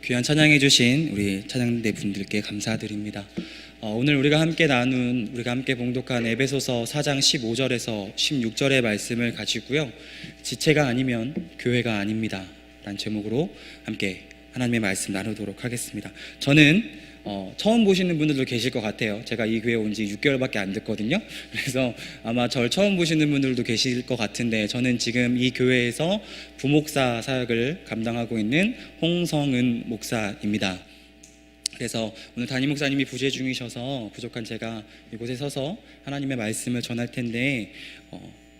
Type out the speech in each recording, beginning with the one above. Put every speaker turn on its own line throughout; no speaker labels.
귀한 찬양해 주신 우리 찬양대 분들께 감사드립니다. 오늘 우리가 함께 봉독한 에베소서 4장 15절에서 16절의 말씀을 가지고요, 지체가 아니면 교회가 아닙니다 라는 제목으로 함께 하나님의 말씀 나누도록 하겠습니다. 저는 처음 보시는 분들도 계실 것 같아요. 제가 이 교회 온 지 6개월밖에 안 됐거든요. 그래서 아마 절 처음 보시는 분들도 계실 것 같은데, 저는 지금 이 교회에서 부목사 사역을 감당하고 있는 홍성은 목사입니다. 그래서 오늘 담임 목사님이 부재 중이셔서 부족한 제가 이곳에 서서 하나님의 말씀을 전할 텐데,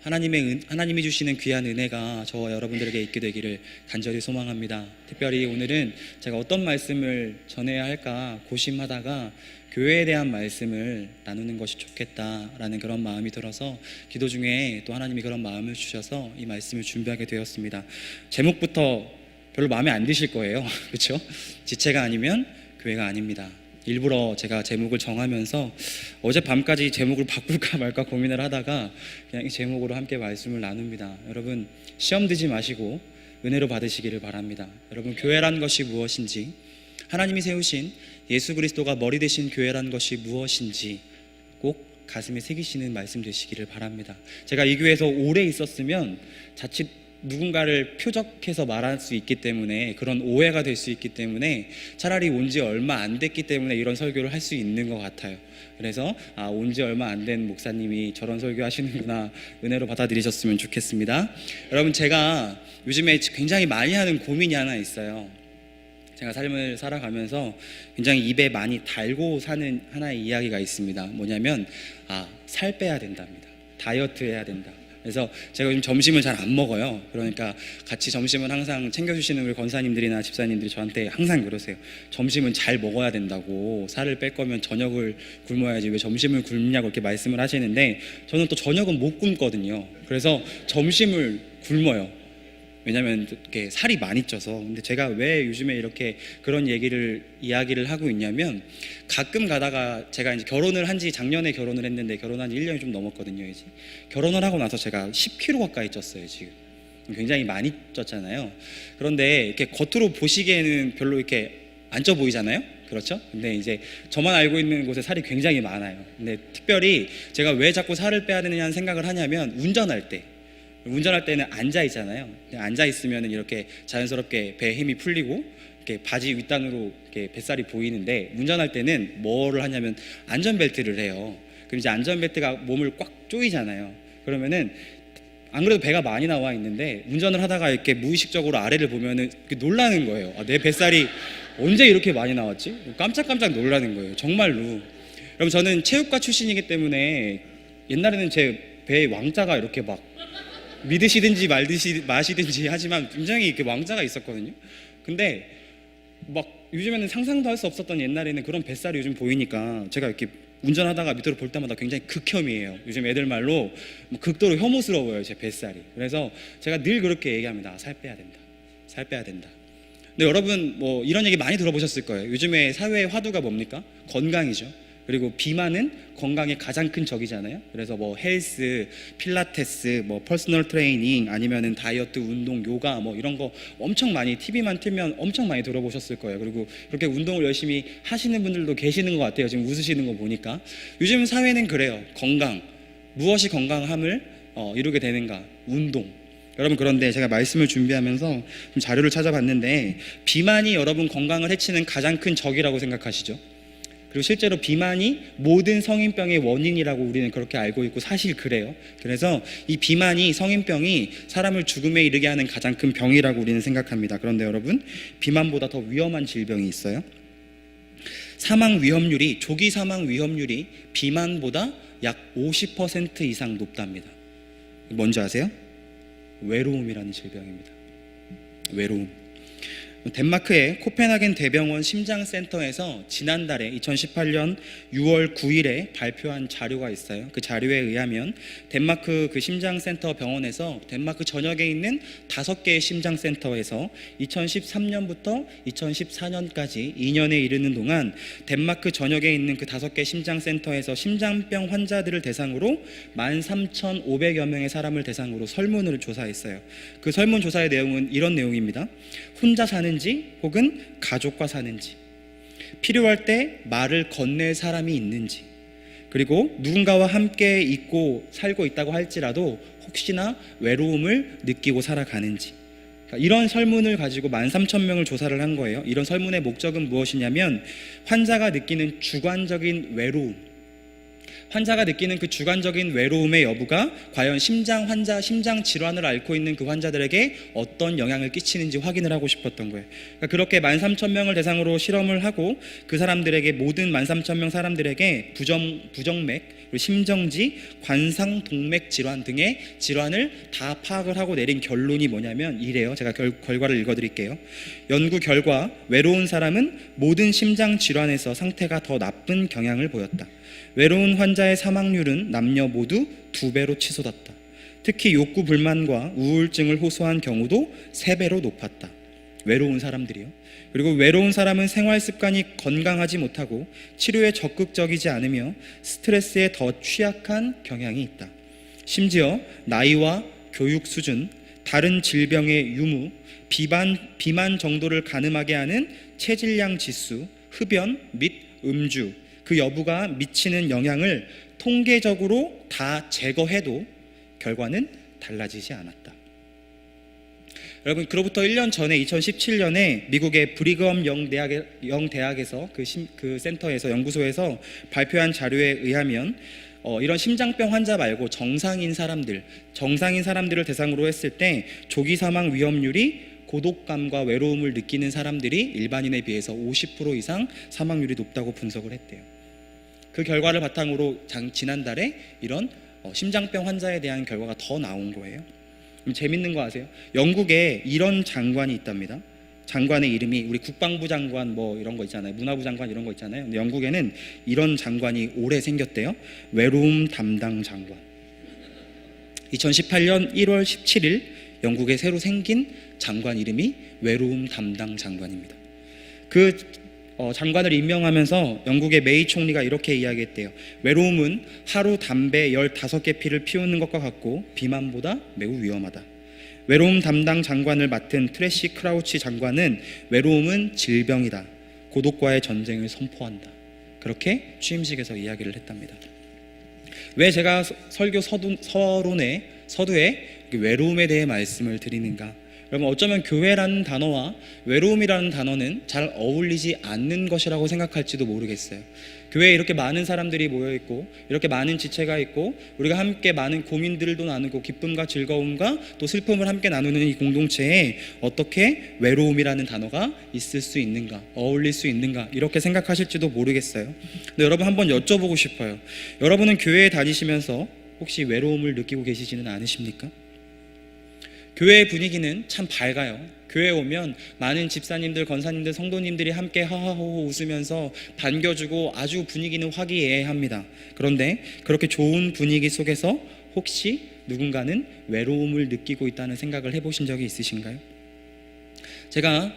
하나님이 주시는 귀한 은혜가 저와 여러분들에게 있게 되기를 간절히 소망합니다. 특별히 오늘은 제가 어떤 말씀을 전해야 할까 고심하다가 교회에 대한 말씀을 나누는 것이 좋겠다라는 그런 마음이 들어서 기도 중에 또 하나님이 그런 마음을 주셔서 이 말씀을 준비하게 되었습니다. 제목부터 별로 마음에 안 드실 거예요. 그렇죠? 지체가 아니면 교회가 아닙니다. 일부러 제가 제목을 정하면서 어젯밤까지 제목을 바꿀까 말까 고민을 하다가 그냥 이 제목으로 함께 말씀을 나눕니다. 여러분, 시험 들지 마시고 은혜로 받으시기를 바랍니다. 여러분, 교회란 것이 무엇인지, 하나님이 세우신 예수 그리스도가 머리 되신 교회란 것이 무엇인지 꼭 가슴에 새기시는 말씀 되시기를 바랍니다. 제가 이 교회에서 오래 있었으면 자칫 누군가를 표적해서 말할 수 있기 때문에, 그런 오해가 될 수 있기 때문에 차라리 온 지 얼마 안 됐기 때문에 이런 설교를 할 수 있는 것 같아요. 그래서 온 지 얼마 안 된 목사님이 저런 설교 하시는구나, 은혜로 받아들이셨으면 좋겠습니다. 여러분, 제가 요즘에 굉장히 많이 하는 고민이 하나 있어요. 제가 삶을 살아가면서 굉장히 입에 많이 달고 사는 하나의 이야기가 있습니다. 뭐냐면 살 빼야 된답니다. 다이어트 해야 된다. 그래서 제가 요즘 점심을 잘 안 먹어요. 그러니까 같이 점심을 항상 챙겨주시는 우리 권사님들이나 집사님들이 저한테 항상 그러세요. 점심은 잘 먹어야 된다고, 살을 뺄 거면 저녁을 굶어야지 왜 점심을 굶냐고 이렇게 말씀을 하시는데, 저는 또 저녁은 못 굶거든요. 그래서 점심을 굶어요. 왜냐면 이렇게 살이 많이 쪄서. 근데 제가 왜 요즘에 이렇게 그런 이야기를 하고 있냐면, 가끔 가다가 제가 이제 작년에 결혼을 했는데, 결혼한 1년이 좀 넘었거든요. 이제 결혼을 하고 나서 제가 10kg 가까이 쪘어요. 지금 굉장히 많이 쪘잖아요. 그런데 이렇게 겉으로 보시기에는 별로 이렇게 안 쪄 보이잖아요. 그렇죠? 근데 이제 저만 알고 있는 곳에 살이 굉장히 많아요. 근데 특별히 제가 왜 자꾸 살을 빼야 되느냐는 생각을 하냐면, 운전할 때는 앉아 있잖아요. 앉아 있으면 이렇게 자연스럽게 배에 힘이 풀리고 이렇게 바지 윗단으로 이렇게 뱃살이 보이는데, 운전할 때는 뭐를 하냐면 안전벨트를 해요. 그럼 이제 안전벨트가 몸을 꽉 조이잖아요. 그러면은 안 그래도 배가 많이 나와 있는데 운전을 하다가 이렇게 무의식적으로 아래를 보면은 놀라는 거예요. 내 뱃살이 언제 이렇게 많이 나왔지? 깜짝깜짝 놀라는 거예요. 정말로. 여러분, 저는 체육과 출신이기 때문에 옛날에는 제 배에 왕자가 이렇게 막 믿으시든지 마시든지 하지만 굉장히 이렇게 왕자가 있었거든요. 근데 막 요즘에는 상상도 할 수 없었던 옛날에는 그런 뱃살이 요즘 보이니까 제가 이렇게 운전하다가 밑으로 볼 때마다 굉장히 극혐이에요. 요즘 애들 말로 극도로 혐오스러워요, 제 뱃살이. 그래서 제가 늘 그렇게 얘기합니다. 살 빼야 된다. 살 빼야 된다. 근데 여러분, 이런 얘기 많이 들어보셨을 거예요. 요즘에 사회의 화두가 뭡니까? 건강이죠. 그리고 비만은 건강의 가장 큰 적이잖아요. 그래서 헬스, 필라테스, 퍼스널 트레이닝, 아니면은 다이어트, 운동, 요가 이런 거 엄청 많이, TV만 틀면 엄청 많이 들어보셨을 거예요. 그리고 그렇게 운동을 열심히 하시는 분들도 계시는 것 같아요. 지금 웃으시는 거 보니까. 요즘 사회는 그래요. 건강, 무엇이 건강함을 이루게 되는가? 운동. 여러분, 그런데 제가 말씀을 준비하면서 좀 자료를 찾아봤는데, 비만이 여러분 건강을 해치는 가장 큰 적이라고 생각하시죠? 그리고 실제로 비만이 모든 성인병의 원인이라고 우리는 그렇게 알고 있고, 사실 그래요. 그래서 이 비만이, 성인병이 사람을 죽음에 이르게 하는 가장 큰 병이라고 우리는 생각합니다. 그런데 여러분, 비만보다 더 위험한 질병이 있어요. 조기 사망 위험률이 비만보다 약 50% 이상 높답니다. 뭔지 아세요? 외로움이라는 질병입니다. 외로움. 덴마크의 코펜하겐 대병원 심장센터에서 지난달에 2018년 6월 9일에 발표한 자료가 있어요. 그 자료에 의하면 덴마크 그 심장센터 병원에서 덴마크 전역에 있는 5개의 심장센터에서 2013년부터 2014년까지 2년에 이르는 동안 덴마크 전역에 있는 그 5개 심장센터에서 심장병 환자들을 대상으로 13,500여 명의 사람을 대상으로 설문을 조사했어요. 그 설문조사의 내용은 이런 내용입니다. 혼자 사는지 혹은 가족과 사는지, 필요할 때 말을 건넬 사람이 있는지, 그리고 누군가와 함께 있고 살고 있다고 할지라도 혹시나 외로움을 느끼고 살아가는지, 이런 설문을 가지고 13,000명을 조사를 한 거예요. 이런 설문의 목적은 무엇이냐면 환자가 느끼는 주관적인 외로움, 환자가 느끼는 그 주관적인 외로움의 여부가 과연 심장 질환을 앓고 있는 그 환자들에게 어떤 영향을 끼치는지 확인을 하고 싶었던 거예요. 그러니까 그렇게 13,000명을 대상으로 실험을 하고 그 사람들에게, 모든 13,000명 사람들에게 부정맥, 심정지, 관상동맥 질환 등의 질환을 다 파악을 하고 내린 결론이 뭐냐면 이래요. 제가 결과를 읽어드릴게요. 연구 결과 외로운 사람은 모든 심장 질환에서 상태가 더 나쁜 경향을 보였다. 외로운 환자의 사망률은 남녀 모두 2배로 치솟았다. 특히 욕구 불만과 우울증을 호소한 경우도 3배로 높았다. 외로운 사람들이요. 그리고 외로운 사람은 생활 습관이 건강하지 못하고 치료에 적극적이지 않으며 스트레스에 더 취약한 경향이 있다. 심지어 나이와 교육 수준, 다른 질병의 유무, 비만 정도를 가늠하게 하는 체질량 지수, 흡연 및 음주, 그 여부가 미치는 영향을 통계적으로 다 제거해도 결과는 달라지지 않았다. 여러분, 그로부터 1년 전에 2017년에 미국의 브리검 영 대학에서 그 센터에서, 연구소에서 발표한 자료에 의하면 이런 심장병 환자 말고 정상인 사람들을 대상으로 했을 때 조기 사망 위험률이 고독감과 외로움을 느끼는 사람들이 일반인에 비해서 50% 이상 사망률이 높다고 분석을 했대요. 그 결과를 바탕으로 지난달에 이런 심장병 환자에 대한 결과가 더 나온 거예요. 재밌는 거 아세요? 영국에 이런 장관이 있답니다. 장관의 이름이, 우리 국방부 장관 뭐 이런 거 있잖아요, 문화부 장관 이런 거 있잖아요. 근데 영국에는 이런 장관이 올해 생겼대요. 외로움 담당 장관. 2018년 1월 17일 영국에 새로 생긴 장관 이름이 외로움 담당 장관입니다. 그 장관을 임명하면서 영국의 메이 총리가 이렇게 이야기했대요. 외로움은 하루 담배 15개 피를 피우는 것과 같고 비만보다 매우 위험하다. 외로움 담당 장관을 맡은 트래시 크라우치 장관은 외로움은 질병이다. 고독과의 전쟁을 선포한다. 그렇게 취임식에서 이야기를 했답니다. 왜 제가 설교 서두에 외로움에 대해 말씀을 드리는가? 여러분, 어쩌면 교회라는 단어와 외로움이라는 단어는 잘 어울리지 않는 것이라고 생각할지도 모르겠어요. 교회에 이렇게 많은 사람들이 모여있고 이렇게 많은 지체가 있고 우리가 함께 많은 고민들도 나누고 기쁨과 즐거움과 또 슬픔을 함께 나누는 이 공동체에 어떻게 외로움이라는 단어가 있을 수 있는가, 어울릴 수 있는가, 이렇게 생각하실지도 모르겠어요. 근데 여러분, 한번 여쭤보고 싶어요. 여러분은 교회에 다니시면서 혹시 외로움을 느끼고 계시지는 않으십니까? 교회의 분위기는 참 밝아요. 교회에 오면 많은 집사님들, 권사님들, 성도님들이 함께 하하호호 웃으면서 반겨주고 아주 분위기는 화기애애합니다. 그런데 그렇게 좋은 분위기 속에서 혹시 누군가는 외로움을 느끼고 있다는 생각을 해보신 적이 있으신가요? 제가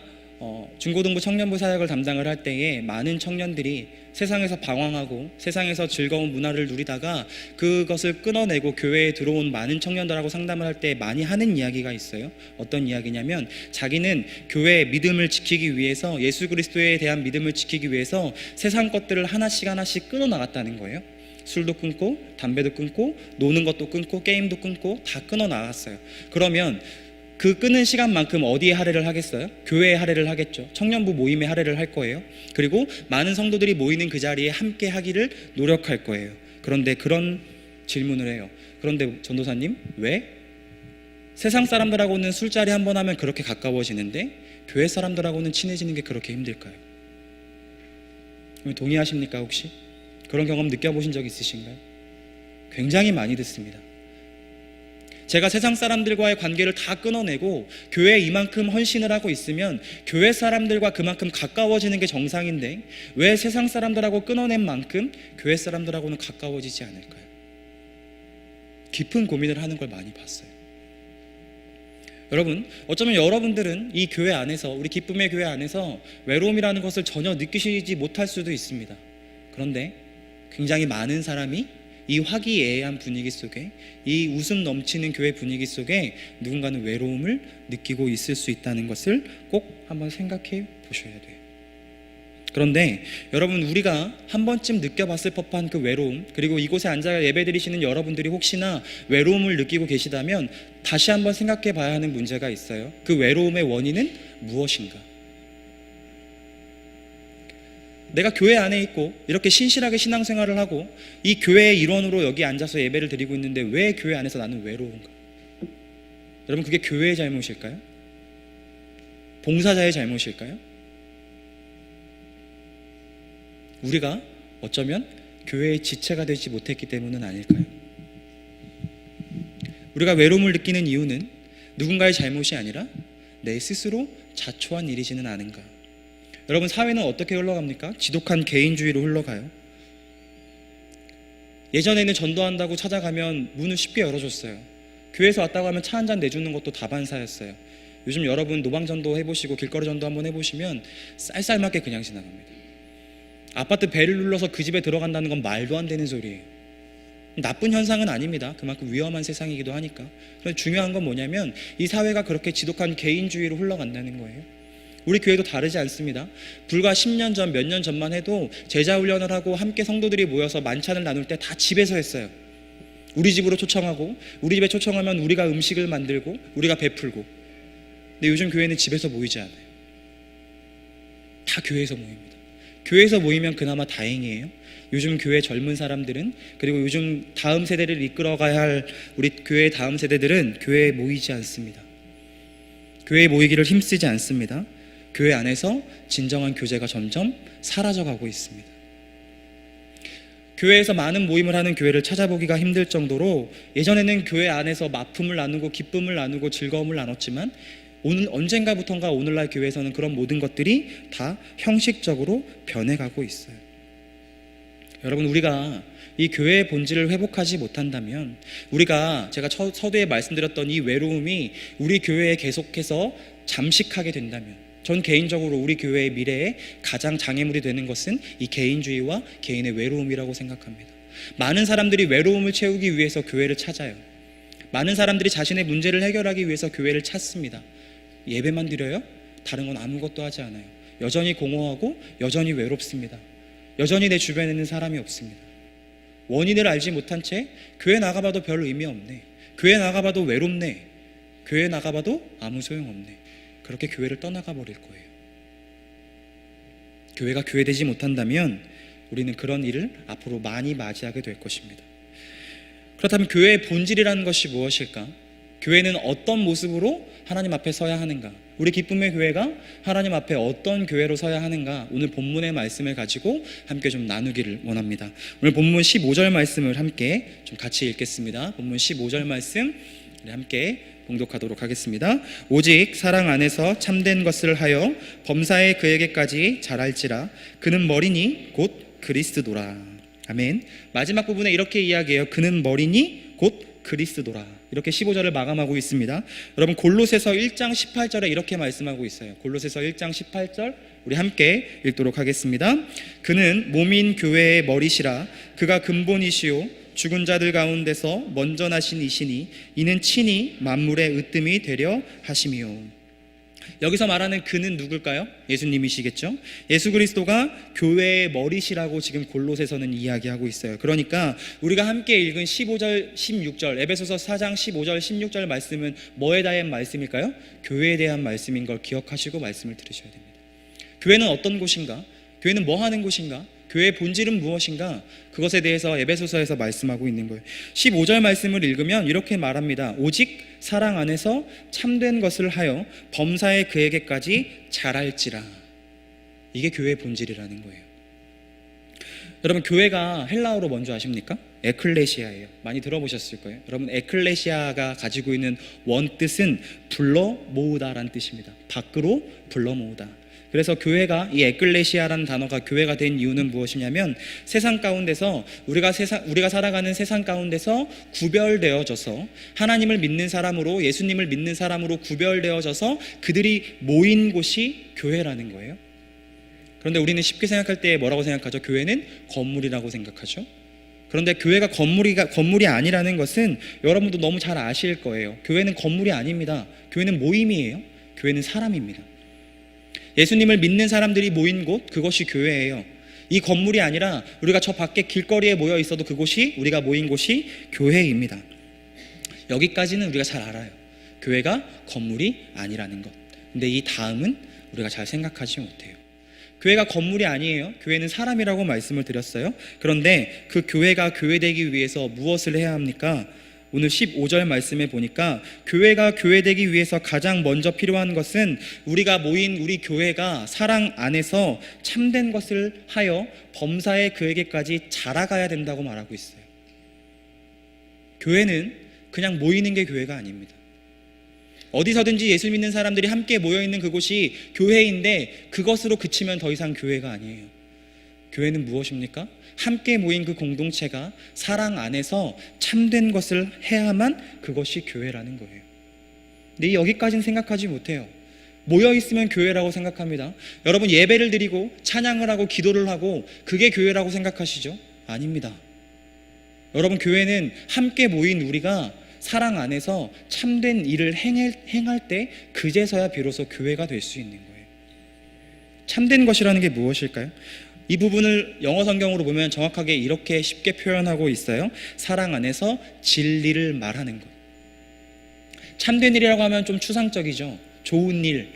중고등부 청년부 사역을 담당을 할 때에 많은 청년들이 세상에서 방황하고 세상에서 즐거운 문화를 누리다가 그것을 끊어내고 교회에 들어온 많은 청년들하고 상담을 할 때 많이 하는 이야기가 있어요. 어떤 이야기냐면 자기는 교회의 믿음을 지키기 위해서, 예수 그리스도에 대한 믿음을 지키기 위해서 세상 것들을 하나씩 끊어나갔다는 거예요. 술도 끊고 담배도 끊고 노는 것도 끊고 게임도 끊고 다 끊어나갔어요. 그러면 그 끊은 시간만큼 어디에 할애를 하겠어요? 교회에 할애를 하겠죠. 청년부 모임에 할애를 할 거예요. 그리고 많은 성도들이 모이는 그 자리에 함께 하기를 노력할 거예요. 그런데 그런 질문을 해요. 그런데 전도사님, 왜 세상 사람들하고는 술자리 한번 하면 그렇게 가까워지는데 교회 사람들하고는 친해지는 게 그렇게 힘들까요? 동의하십니까 혹시? 그런 경험 느껴보신 적 있으신가요? 굉장히 많이 듣습니다. 제가 세상 사람들과의 관계를 다 끊어내고 교회에 이만큼 헌신을 하고 있으면 교회 사람들과 그만큼 가까워지는 게 정상인데 왜 세상 사람들하고 끊어낸 만큼 교회 사람들하고는 가까워지지 않을까요? 깊은 고민을 하는 걸 많이 봤어요. 여러분, 어쩌면 여러분들은 이 교회 안에서, 우리 기쁨의 교회 안에서 외로움이라는 것을 전혀 느끼시지 못할 수도 있습니다. 그런데 굉장히 많은 사람이 이 화기애애한 분위기 속에, 이 웃음 넘치는 교회 분위기 속에 누군가는 외로움을 느끼고 있을 수 있다는 것을 꼭 한번 생각해 보셔야 돼요. 그런데 여러분, 우리가 한 번쯤 느껴봤을 법한 그 외로움, 그리고 이곳에 앉아 예배드리시는 여러분들이 혹시나 외로움을 느끼고 계시다면 다시 한번 생각해 봐야 하는 문제가 있어요. 그 외로움의 원인은 무엇인가? 내가 교회 안에 있고 이렇게 신실하게 신앙생활을 하고 이 교회의 일원으로 여기 앉아서 예배를 드리고 있는데 왜 교회 안에서 나는 외로운가? 여러분, 그게 교회의 잘못일까요? 봉사자의 잘못일까요? 우리가 어쩌면 교회의 지체가 되지 못했기 때문은 아닐까요? 우리가 외로움을 느끼는 이유는 누군가의 잘못이 아니라 내 스스로 자초한 일이지는 않은가? 여러분, 사회는 어떻게 흘러갑니까? 지독한 개인주의로 흘러가요. 예전에는 전도한다고 찾아가면 문을 쉽게 열어줬어요. 교회에서 왔다고 하면 차 한잔 내주는 것도 다반사였어요. 요즘 여러분 노방전도 해보시고 길거리 전도 한번 해보시면 쌀쌀맞게 그냥 지나갑니다. 아파트 벨을 눌러서 그 집에 들어간다는 건 말도 안 되는 소리예요. 나쁜 현상은 아닙니다. 그만큼 위험한 세상이기도 하니까. 그런데 중요한 건 뭐냐면 이 사회가 그렇게 지독한 개인주의로 흘러간다는 거예요. 우리 교회도 다르지 않습니다. 불과 10년 전, 몇 년 전만 해도 제자훈련을 하고 함께 성도들이 모여서 만찬을 나눌 때 다 집에서 했어요. 우리 집으로 초청하고, 우리 집에 초청하면 우리가 음식을 만들고 우리가 베풀고. 근데 요즘 교회는 집에서 모이지 않아요. 다 교회에서 모입니다. 교회에서 모이면 그나마 다행이에요. 요즘 교회 젊은 사람들은, 그리고 요즘 다음 세대를 이끌어가야 할 우리 교회의 다음 세대들은 교회에 모이지 않습니다. 교회에 모이기를 힘쓰지 않습니다. 교회 안에서 진정한 교제가 점점 사라져가고 있습니다. 교회에서 많은 모임을 하는 교회를 찾아보기가 힘들 정도로 예전에는 교회 안에서 마품을 나누고 기쁨을 나누고 즐거움을 나눴지만 오늘 언젠가부턴가 오늘날 교회에서는 그런 모든 것들이 다 형식적으로 변해가고 있어요. 여러분, 우리가 이 교회의 본질을 회복하지 못한다면, 우리가 제가 서두에 말씀드렸던 이 외로움이 우리 교회에 계속해서 잠식하게 된다면, 전 개인적으로 우리 교회의 미래에 가장 장애물이 되는 것은 이 개인주의와 개인의 외로움이라고 생각합니다. 많은 사람들이 외로움을 채우기 위해서 교회를 찾아요. 많은 사람들이 자신의 문제를 해결하기 위해서 교회를 찾습니다. 예배만 드려요? 다른 건 아무것도 하지 않아요. 여전히 공허하고 여전히 외롭습니다. 여전히 내 주변에는 사람이 없습니다. 원인을 알지 못한 채 교회 나가봐도 별 의미 없네, 교회 나가봐도 외롭네, 교회 나가봐도 아무 소용없네, 그렇게 교회를 떠나가 버릴 거예요. 교회가 교회되지 못한다면 우리는 그런 일을 앞으로 많이 맞이하게 될 것입니다. 그렇다면 교회의 본질이라는 것이 무엇일까? 교회는 어떤 모습으로 하나님 앞에 서야 하는가? 우리 기쁨의 교회가 하나님 앞에 어떤 교회로 서야 하는가? 오늘 본문의 말씀을 가지고 함께 좀 나누기를 원합니다. 오늘 본문 15절 말씀을 함께 좀 같이 읽겠습니다. 본문 15절 말씀 함께 봉독하도록 하겠습니다. 오직 사랑 안에서 참된 것을 하여 범사에 그에게까지 잘할지라. 그는 머리니 곧 그리스도라. 아멘. 마지막 부분에 이렇게 이야기해요. 그는 머리니 곧 그리스도라. 이렇게 15절을 마감하고 있습니다. 여러분, 골로새서 1장 18절에 이렇게 말씀하고 있어요. 골로새서 1장 18절 우리 함께 읽도록 하겠습니다. 그는 몸인 교회의 머리시라. 그가 근본이시요 죽은 자들 가운데서 먼저 나신 이시니 이는 친히 만물의 으뜸이 되려 하심이요. 여기서 말하는 그는 누굴까요? 예수님이시겠죠? 예수 그리스도가 교회의 머리시라고 지금 골로새서는 이야기하고 있어요. 그러니까 우리가 함께 읽은 15절, 16절, 에베소서 4장 15절, 16절 말씀은 뭐에 대한 말씀일까요? 교회에 대한 말씀인 걸 기억하시고 말씀을 들으셔야 됩니다. 교회는 어떤 곳인가? 교회는 뭐 하는 곳인가? 교회의 본질은 무엇인가? 그것에 대해서 에베소서에서 말씀하고 있는 거예요. 15절 말씀을 읽으면 이렇게 말합니다. 오직 사랑 안에서 참된 것을 하여 범사에 그에게까지 잘할지라. 이게 교회의 본질이라는 거예요. 여러분, 교회가 헬라어로 뭔지 아십니까? 에클레시아예요. 많이 들어보셨을 거예요. 여러분, 에클레시아가 가지고 있는 원뜻은 불러 모으다라는 뜻입니다. 밖으로 불러 모으다. 그래서 교회가, 이 에클레시아라는 단어가 교회가 된 이유는 무엇이냐면, 세상 가운데서 우리가 살아가는 세상 가운데서 구별되어져서 하나님을 믿는 사람으로, 예수님을 믿는 사람으로 구별되어져서 그들이 모인 곳이 교회라는 거예요. 그런데 우리는 쉽게 생각할 때 뭐라고 생각하죠? 교회는 건물이라고 생각하죠. 그런데 교회가 건물이 아니라는 것은 여러분도 너무 잘 아실 거예요. 교회는 건물이 아닙니다. 교회는 모임이에요. 교회는 사람입니다. 예수님을 믿는 사람들이 모인 곳, 그것이 교회예요. 이 건물이 아니라 우리가 저 밖에 길거리에 모여 있어도 그곳이, 우리가 모인 곳이 교회입니다. 여기까지는 우리가 잘 알아요. 교회가 건물이 아니라는 것. 근데 이 다음은 우리가 잘 생각하지 못해요. 교회가 건물이 아니에요. 교회는 사람이라고 말씀을 드렸어요. 그런데 그 교회가 교회되기 위해서 무엇을 해야 합니까? 오늘 15절 말씀에 보니까 교회가 교회되기 위해서 가장 먼저 필요한 것은 우리가 모인 우리 교회가 사랑 안에서 참된 것을 하여 범사에 그에게까지 자라가야 된다고 말하고 있어요. 교회는 그냥 모이는 게 교회가 아닙니다. 어디서든지 예수 믿는 사람들이 함께 모여있는 그곳이 교회인데 그것으로 그치면 더 이상 교회가 아니에요. 교회는 무엇입니까? 함께 모인 그 공동체가 사랑 안에서 참된 것을 해야만 그것이 교회라는 거예요. 근데 여기까지는 생각하지 못해요. 모여있으면 교회라고 생각합니다. 여러분, 예배를 드리고 찬양을 하고 기도를 하고 그게 교회라고 생각하시죠? 아닙니다. 여러분, 교회는 함께 모인 우리가 사랑 안에서 참된 일을 행할 때 그제서야 비로소 교회가 될 수 있는 거예요. 참된 것이라는 게 무엇일까요? 이 부분을 영어 성경으로 보면 정확하게 이렇게 쉽게 표현하고 있어요. 사랑 안에서 진리를 말하는 것. 참된 일이라고 하면 좀 추상적이죠. 좋은 일,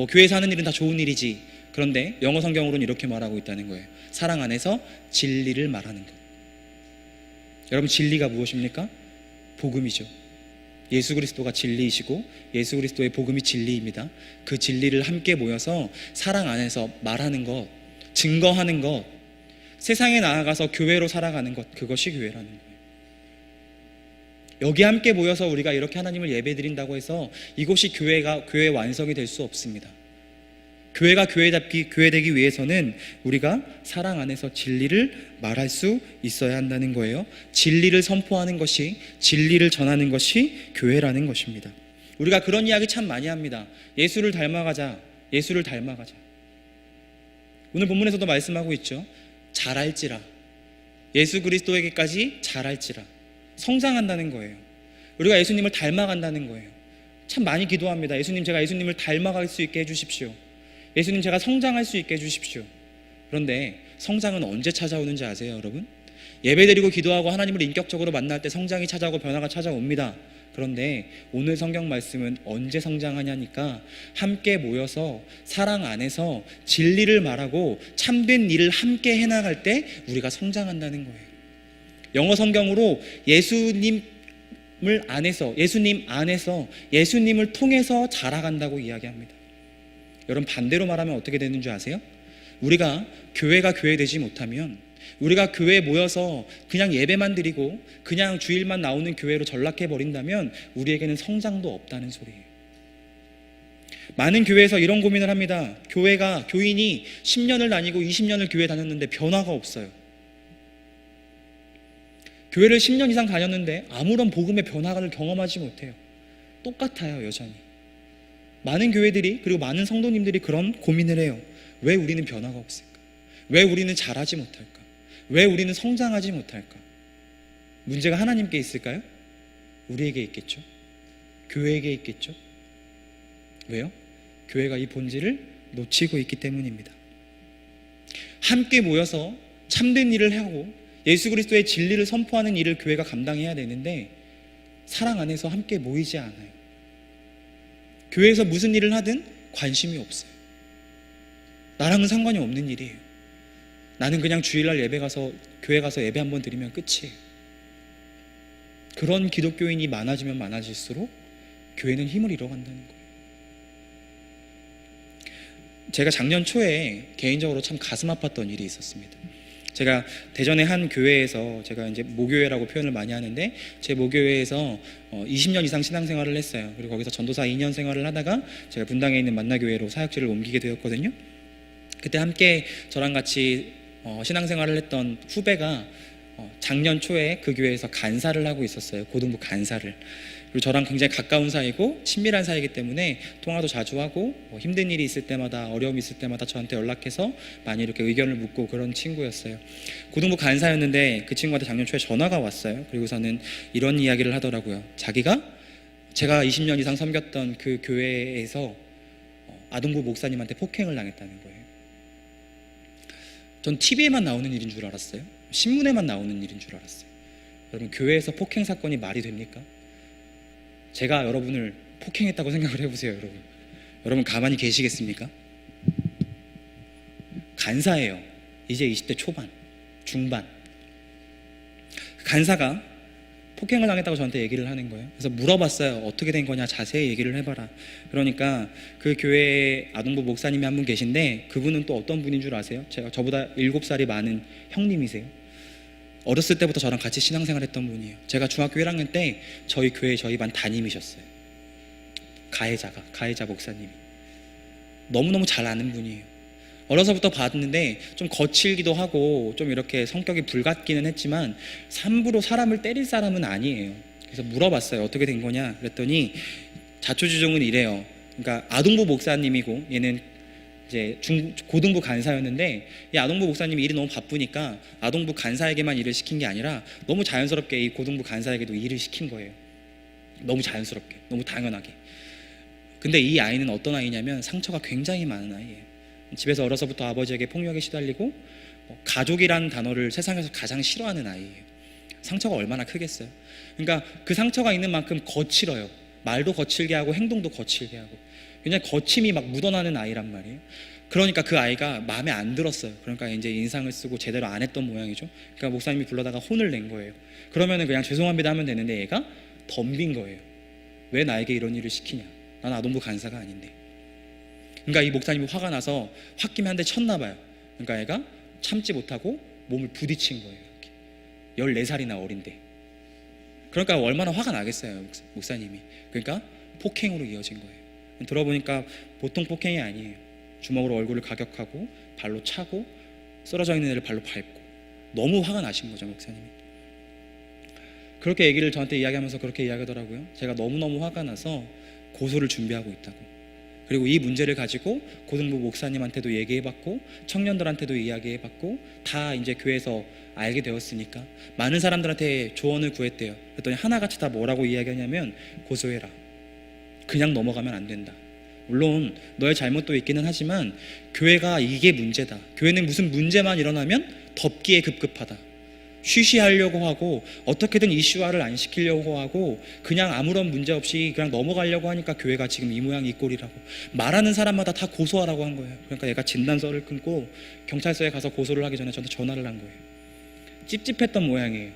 교회에서 하는 일은 다 좋은 일이지. 그런데 영어 성경으로는 이렇게 말하고 있다는 거예요. 사랑 안에서 진리를 말하는 것. 여러분, 진리가 무엇입니까? 복음이죠. 예수 그리스도가 진리이시고 예수 그리스도의 복음이 진리입니다. 그 진리를 함께 모여서 사랑 안에서 말하는 것, 증거하는 것, 세상에 나아가서 교회로 살아가는 것, 그것이 교회라는 거예요. 여기 함께 모여서 우리가 이렇게 하나님을 예배드린다고 해서 이곳이 교회의 완성이 될 수 없습니다. 교회가 교회되기 위해서는 우리가 사랑 안에서 진리를 말할 수 있어야 한다는 거예요. 진리를 선포하는 것이, 진리를 전하는 것이 교회라는 것입니다. 우리가 그런 이야기 참 많이 합니다. 예수를 닮아가자, 예수를 닮아가자. 오늘 본문에서도 말씀하고 있죠. 잘할지라, 예수 그리스도에게까지 잘할지라. 성장한다는 거예요. 우리가 예수님을 닮아간다는 거예요. 참 많이 기도합니다. 예수님, 제가 예수님을 닮아갈 수 있게 해주십시오. 예수님, 제가 성장할 수 있게 해주십시오. 그런데 성장은 언제 찾아오는지 아세요, 여러분? 예배드리고 기도하고 하나님을 인격적으로 만날 때 성장이 찾아오고 변화가 찾아옵니다. 그런데 오늘 성경 말씀은 언제 성장하냐니까, 함께 모여서 사랑 안에서 진리를 말하고 참된 일을 함께 해나갈 때 우리가 성장한다는 거예요. 영어 성경으로 예수님 안에서 예수님을 통해서 자라간다고 이야기합니다. 여러분, 반대로 말하면 어떻게 되는 줄 아세요? 우리가 교회가 교회되지 못하면, 우리가 교회에 모여서 그냥 예배만 드리고 그냥 주일만 나오는 교회로 전락해버린다면 우리에게는 성장도 없다는 소리예요. 많은 교회에서 이런 고민을 합니다. 교인이 10년을 다니고 20년을 교회 다녔는데 변화가 없어요. 교회를 10년 이상 다녔는데 아무런 복음의 변화를 경험하지 못해요. 똑같아요, 여전히. 많은 교회들이, 그리고 많은 성도님들이 그런 고민을 해요. 왜 우리는 변화가 없을까? 왜 우리는 잘하지 못할까? 왜 우리는 성장하지 못할까? 문제가 하나님께 있을까요? 우리에게 있겠죠. 교회에게 있겠죠. 왜요? 교회가 이 본질을 놓치고 있기 때문입니다. 함께 모여서 참된 일을 하고 예수 그리스도의 진리를 선포하는 일을 교회가 감당해야 되는데 사랑 안에서 함께 모이지 않아요. 교회에서 무슨 일을 하든 관심이 없어요. 나랑은 상관이 없는 일이에요. 나는 그냥 주일날 교회 가서 예배 한번 드리면 끝이에요. 그런 기독교인이 많아지면 많아질수록 교회는 힘을 잃어간다는 거예요. 제가 작년 초에 개인적으로 참 가슴 아팠던 일이 있었습니다. 제가 대전의 한 교회에서, 제가 이제 모교회라고 표현을 많이 하는데, 제 모교회에서 20년 이상 신앙생활을 했어요. 그리고 거기서 전도사 2년 생활을 하다가 제가 분당에 있는 만나교회로 사역지를 옮기게 되었거든요. 그때 함께 저랑 같이 신앙생활을 했던 후배가 작년 초에 그 교회에서 간사를 하고 있었어요. 고등부 간사를. 그리고 저랑 굉장히 가까운 사이고 친밀한 사이이기 때문에 통화도 자주 하고, 힘든 일이 있을 때마다, 어려움이 있을 때마다 저한테 연락해서 많이 이렇게 의견을 묻고 그런 친구였어요. 고등부 간사였는데 그 친구한테 작년 초에 전화가 왔어요. 그리고서는 이런 이야기를 하더라고요. 자기가 제가 20년 이상 섬겼던 그 교회에서 아동부 목사님한테 폭행을 당했다는 거예요. 전 TV에만 나오는 일인 줄 알았어요. 신문에만 나오는 일인 줄 알았어요. 여러분, 교회에서 폭행 사건이 말이 됩니까? 제가 여러분을 폭행했다고 생각을 해보세요. 여러분 가만히 계시겠습니까? 간사예요. 이제 20대 초반, 중반. 간사가 폭행을 당했다고 저한테 얘기를 하는 거예요. 그래서 물어봤어요. 어떻게 된 거냐, 자세히 얘기를 해봐라. 그러니까 그 교회에 아동부 목사님이 한 분 계신데, 그분은 또 어떤 분인 줄 아세요? 저보다 7살이 많은 형님이세요. 어렸을 때부터 저랑 같이 신앙생활 했던 분이에요. 제가 중학교 1학년 때 저희 교회, 저희 반 담임이셨어요. 가해자 목사님이. 너무너무 잘 아는 분이에요. 어려서부터 봤는데 좀 거칠기도 하고 좀 이렇게 성격이 불같기는 했지만 함부로 사람을 때릴 사람은 아니에요. 그래서 물어봤어요. 어떻게 된 거냐 그랬더니 자초지종은 이래요. 그러니까 아동부 목사님이고 얘는 이제 고등부 간사였는데, 이 아동부 목사님이 일이 너무 바쁘니까 아동부 간사에게만 일을 시킨 게 아니라 너무 자연스럽게 이 고등부 간사에게도 일을 시킨 거예요. 너무 자연스럽게, 너무 당연하게. 근데 이 아이는 어떤 아이냐면 상처가 굉장히 많은 아이예요. 집에서 어려서부터 아버지에게 폭력에 시달리고 가족이라는 단어를 세상에서 가장 싫어하는 아이예요. 상처가 얼마나 크겠어요. 그러니까 그 상처가 있는 만큼 거칠어요. 말도 거칠게 하고 행동도 거칠게 하고, 굉장히 거침이 막 묻어나는 아이란 말이에요. 그러니까 그 아이가 마음에 안 들었어요. 그러니까 이제 인상을 쓰고 제대로 안 했던 모양이죠. 그러니까 목사님이 불러다가 혼을 낸 거예요. 그러면은 그냥 죄송합니다 하면 되는데 얘가 덤빈 거예요. 왜 나에게 이런 일을 시키냐, 난 아동부 간사가 아닌데. 그러니까 이 목사님이 화가 나서 홧김에 한 대 쳤나 봐요. 그러니까 얘가 참지 못하고 몸을 부딪힌 거예요. 이렇게 14살이나 어린데. 그러니까 얼마나 화가 나겠어요, 목사님이. 그러니까 폭행으로 이어진 거예요. 들어보니까 보통 폭행이 아니에요. 주먹으로 얼굴을 가격하고 발로 차고 쓰러져 있는 애를 발로 밟고. 너무 화가 나신 거죠, 목사님이. 그렇게 얘기를 저한테 이야기하면서 그렇게 이야기하더라고요. 제가 너무너무 화가 나서 고소를 준비하고 있다고. 그리고 이 문제를 가지고 고등부 목사님한테도 얘기해봤고 청년들한테도 이야기해봤고 다 이제 교회에서 알게 되었으니까 많은 사람들한테 조언을 구했대요. 그랬더니 하나같이 다 뭐라고 이야기하냐면, 고소해라. 그냥 넘어가면 안 된다. 물론 너의 잘못도 있기는 하지만 교회가 이게 문제다. 교회는 무슨 문제만 일어나면 덮기에 급급하다. 쉬쉬하려고 하고 어떻게든 이슈화를 안 시키려고 하고 그냥 아무런 문제 없이 그냥 넘어가려고 하니까 교회가 지금 이 모양 이 꼴이라고. 말하는 사람마다 다 고소하라고 한 거예요. 그러니까 얘가 진단서를 끊고 경찰서에 가서 고소를 하기 전에 저한테 전화를 한 거예요. 찝찝했던 모양이에요.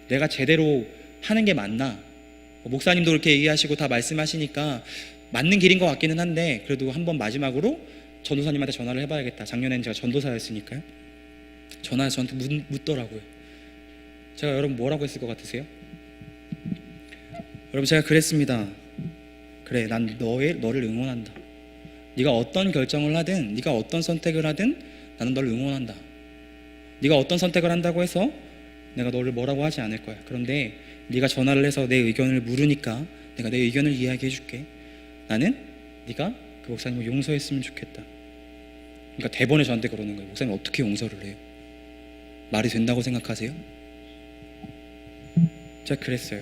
내가 제대로 하는 게 맞나? 목사님도 그렇게 얘기하시고 다 말씀하시니까 맞는 길인 것 같기는 한데, 그래도 한번 마지막으로 전도사님한테 전화를 해봐야겠다. 작년에는 제가 전도사였으니까요. 전화해서 저한테 묻더라고요. 제가 여러분 뭐라고 했을 것 같으세요? 여러분, 제가 그랬습니다. 그래, 난 너를 응원한다. 네가 어떤 결정을 하든, 네가 어떤 선택을 하든 나는 너를 응원한다. 네가 어떤 선택을 한다고 해서 내가 너를 뭐라고 하지 않을 거야. 그런데 네가 전화를 해서 내 의견을 물으니까 내가 내 의견을 이야기해 줄게. 나는 네가 그 목사님을 용서했으면 좋겠다. 그러니까 대번에 저한테 그러는 거예요. 목사님 어떻게 용서를 해요? 말이 된다고 생각하세요? 제가 그랬어요.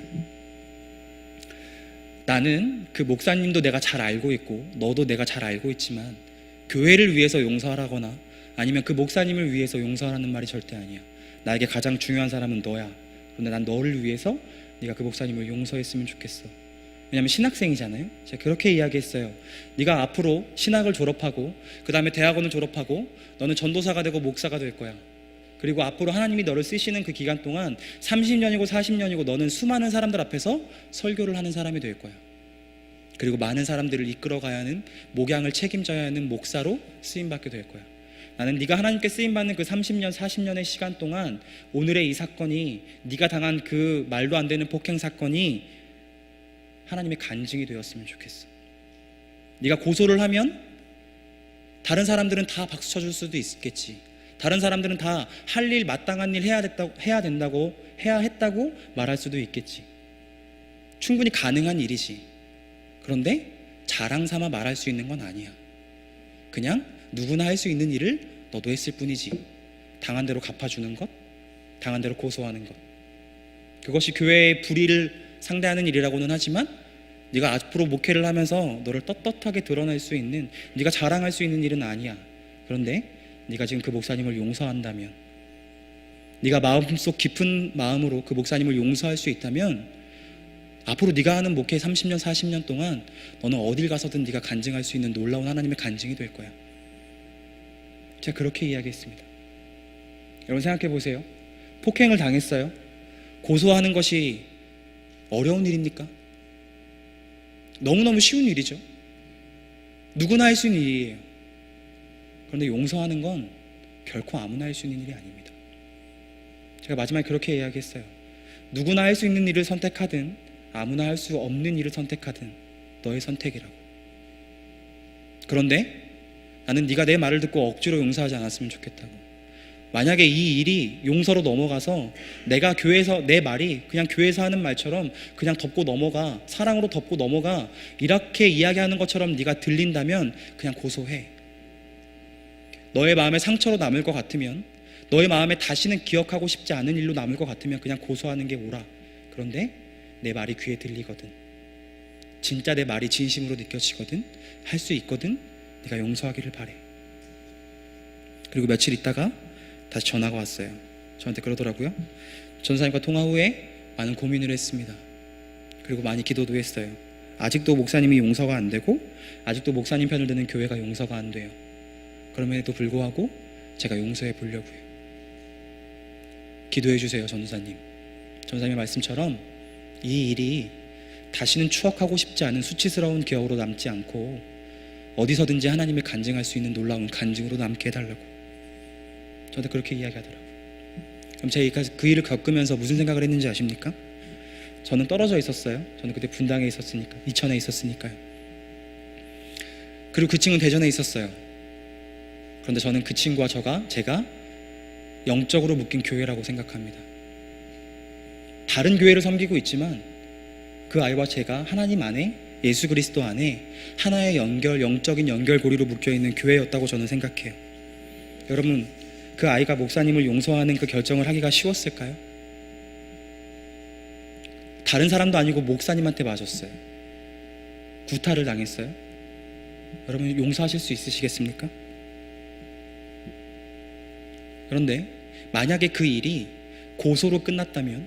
나는 그 목사님도 내가 잘 알고 있고 너도 내가 잘 알고 있지만 교회를 위해서 용서하라거나 아니면 그 목사님을 위해서 용서하라는 말이 절대 아니야. 나에게 가장 중요한 사람은 너야. 그런데 난 너를 위해서 네가 그 목사님을 용서했으면 좋겠어. 왜냐면 신학생이잖아요. 제가 그렇게 이야기했어요. 네가 앞으로 신학을 졸업하고 그 다음에 대학원을 졸업하고 너는 전도사가 되고 목사가 될 거야. 그리고 앞으로 하나님이 너를 쓰시는 그 기간 동안 30년이고 40년이고 너는 수많은 사람들 앞에서 설교를 하는 사람이 될 거야. 그리고 많은 사람들을 이끌어가야 하는, 목양을 책임져야 하는 목사로 쓰임받게 될 거야. 나는 네가 하나님께 쓰임받는 그 30년, 40년의 시간 동안 오늘의 이 사건이, 네가 당한 그 말도 안 되는 폭행 사건이 하나님의 간증이 되었으면 좋겠어. 네가 고소를 하면 다른 사람들은 다 박수 쳐줄 수도 있겠지. 다른 사람들은 다 할 일, 마땅한 일 해야 했다고 말할 수도 있겠지. 충분히 가능한 일이지. 그런데 자랑 삼아 말할 수 있는 건 아니야. 그냥 누구나 할 수 있는 일을 너도 했을 뿐이지. 당한 대로 갚아주는 것, 당한 대로 고소하는 것, 그것이 교회의 불의를 상대하는 일이라고는 하지만 네가 앞으로 목회를 하면서 너를 떳떳하게 드러낼 수 있는, 네가 자랑할 수 있는 일은 아니야. 그런데 네가 지금 그 목사님을 용서한다면, 네가 마음속 깊은 마음으로 그 목사님을 용서할 수 있다면 앞으로 네가 하는 목회 30년, 40년 동안 너는 어딜 가서든 네가 간증할 수 있는 놀라운 하나님의 간증이 될 거야. 제가 그렇게 이야기했습니다. 여러분 생각해 보세요. 폭행을 당했어요. 고소하는 것이 어려운 일입니까? 너무너무 쉬운 일이죠. 누구나 할 수 있는 일이에요. 그런데 용서하는 건 결코 아무나 할 수 있는 일이 아닙니다. 제가 마지막에 그렇게 이야기했어요. 누구나 할 수 있는 일을 선택하든 아무나 할 수 없는 일을 선택하든 너의 선택이라고. 그런데 나는 네가 내 말을 듣고 억지로 용서하지 않았으면 좋겠다고. 만약에 이 일이 용서로 넘어가서 내가 교회에서 내 말이 그냥 교회에서 하는 말처럼 그냥 덮고 넘어가, 사랑으로 덮고 넘어가, 이렇게 이야기하는 것처럼 네가 들린다면 그냥 고소해. 너의 마음에 상처로 남을 것 같으면, 너의 마음에 다시는 기억하고 싶지 않은 일로 남을 것 같으면 그냥 고소하는 게 옳아. 그런데 내 말이 귀에 들리거든, 진짜 내 말이 진심으로 느껴지거든, 할 수 있거든, 네가 용서하기를 바래. 그리고 며칠 있다가 다시 전화가 왔어요. 저한테 그러더라고요. 전사님과 통화 후에 많은 고민을 했습니다. 그리고 많이 기도도 했어요. 아직도 목사님이 용서가 안 되고 아직도 목사님 편을 드는 교회가 용서가 안 돼요. 그럼에도 불구하고 제가 용서해 보려고요. 기도해 주세요. 전사님. 전사님의 말씀처럼 이 일이 다시는 추억하고 싶지 않은 수치스러운 기억으로 남지 않고 어디서든지 하나님을 간증할 수 있는 놀라운 간증으로 남게 해달라고 저한테 그렇게 이야기하더라고요. 그럼 제가 그 일을 겪으면서 무슨 생각을 했는지 아십니까? 저는 떨어져 있었어요. 저는 그때 분당에 있었으니까, 이천에 있었으니까요. 그리고 그 친구는 대전에 있었어요. 그런데 저는 그 친구와 제가 영적으로 묶인 교회라고 생각합니다. 다른 교회를 섬기고 있지만 그 아이와 제가 하나님 안에, 예수 그리스도 안에 하나의 영적인 연결고리로 묶여있는 교회였다고 저는 생각해요. 여러분, 그 아이가 목사님을 용서하는 그 결정을 하기가 쉬웠을까요? 다른 사람도 아니고 목사님한테 맞았어요. 구타를 당했어요. 여러분 용서하실 수 있으시겠습니까? 그런데 만약에 그 일이 고소로 끝났다면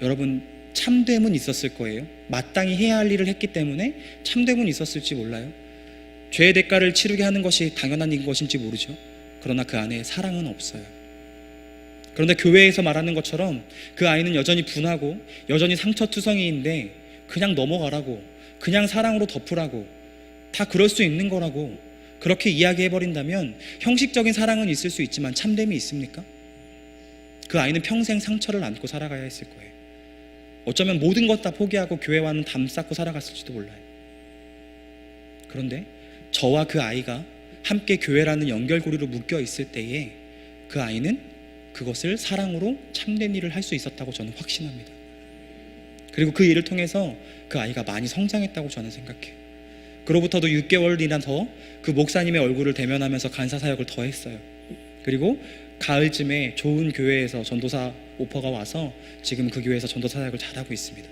여러분 참됨은 있었을 거예요. 마땅히 해야 할 일을 했기 때문에 참됨은 있었을지 몰라요. 죄의 대가를 치르게 하는 것이 당연한 일 것인지 모르죠. 그러나 그 안에 사랑은 없어요. 그런데 교회에서 말하는 것처럼 그 아이는 여전히 분하고 여전히 상처투성이인데 그냥 넘어가라고, 그냥 사랑으로 덮으라고, 다 그럴 수 있는 거라고 그렇게 이야기해버린다면 형식적인 사랑은 있을 수 있지만 참됨이 있습니까? 그 아이는 평생 상처를 안고 살아가야 했을 거예요. 어쩌면 모든 것 다 포기하고 교회와는 담 쌓고 살아갔을지도 몰라요. 그런데 저와 그 아이가 함께 교회라는 연결고리로 묶여 있을 때에 그 아이는 그것을 사랑으로 참된 일을 할 수 있었다고 저는 확신합니다. 그리고 그 일을 통해서 그 아이가 많이 성장했다고 저는 생각해요. 그로부터도 6개월이나 더 그 목사님의 얼굴을 대면하면서 간사 사역을 더 했어요. 그리고 가을쯤에 좋은 교회에서 전도사 오퍼가 와서 지금 그 교회에서 전도사 사역을 잘하고 있습니다.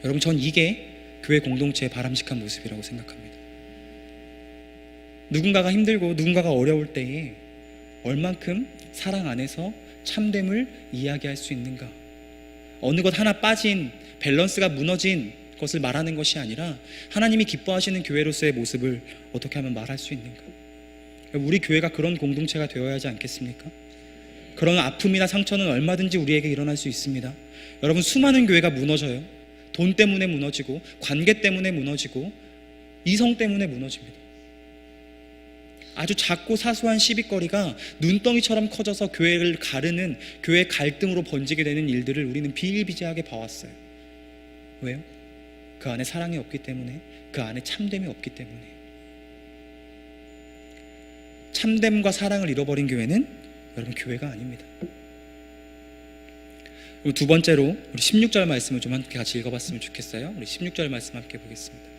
여러분, 전 이게 교회 공동체의 바람직한 모습이라고 생각합니다. 누군가가 힘들고 누군가가 어려울 때에 얼만큼 사랑 안에서 참됨을 이야기할 수 있는가, 어느 것 하나 빠진, 밸런스가 무너진 것을 말하는 것이 아니라 하나님이 기뻐하시는 교회로서의 모습을 어떻게 하면 말할 수 있는가. 우리 교회가 그런 공동체가 되어야 하지 않겠습니까? 그런 아픔이나 상처는 얼마든지 우리에게 일어날 수 있습니다. 여러분, 수많은 교회가 무너져요. 돈 때문에 무너지고, 관계 때문에 무너지고, 이성 때문에 무너집니다. 아주 작고 사소한 시비거리가 눈덩이처럼 커져서 교회를 가르는, 교회 갈등으로 번지게 되는 일들을 우리는 비일비재하게 봐왔어요. 왜요? 그 안에 사랑이 없기 때문에, 그 안에 참됨이 없기 때문에. 참됨과 사랑을 잃어버린 교회는 여러분 교회가 아닙니다. 그리고 두 번째로 우리 16절 말씀을 좀 함께 같이 읽어봤으면 좋겠어요. 우리 16절 말씀 함께 보겠습니다.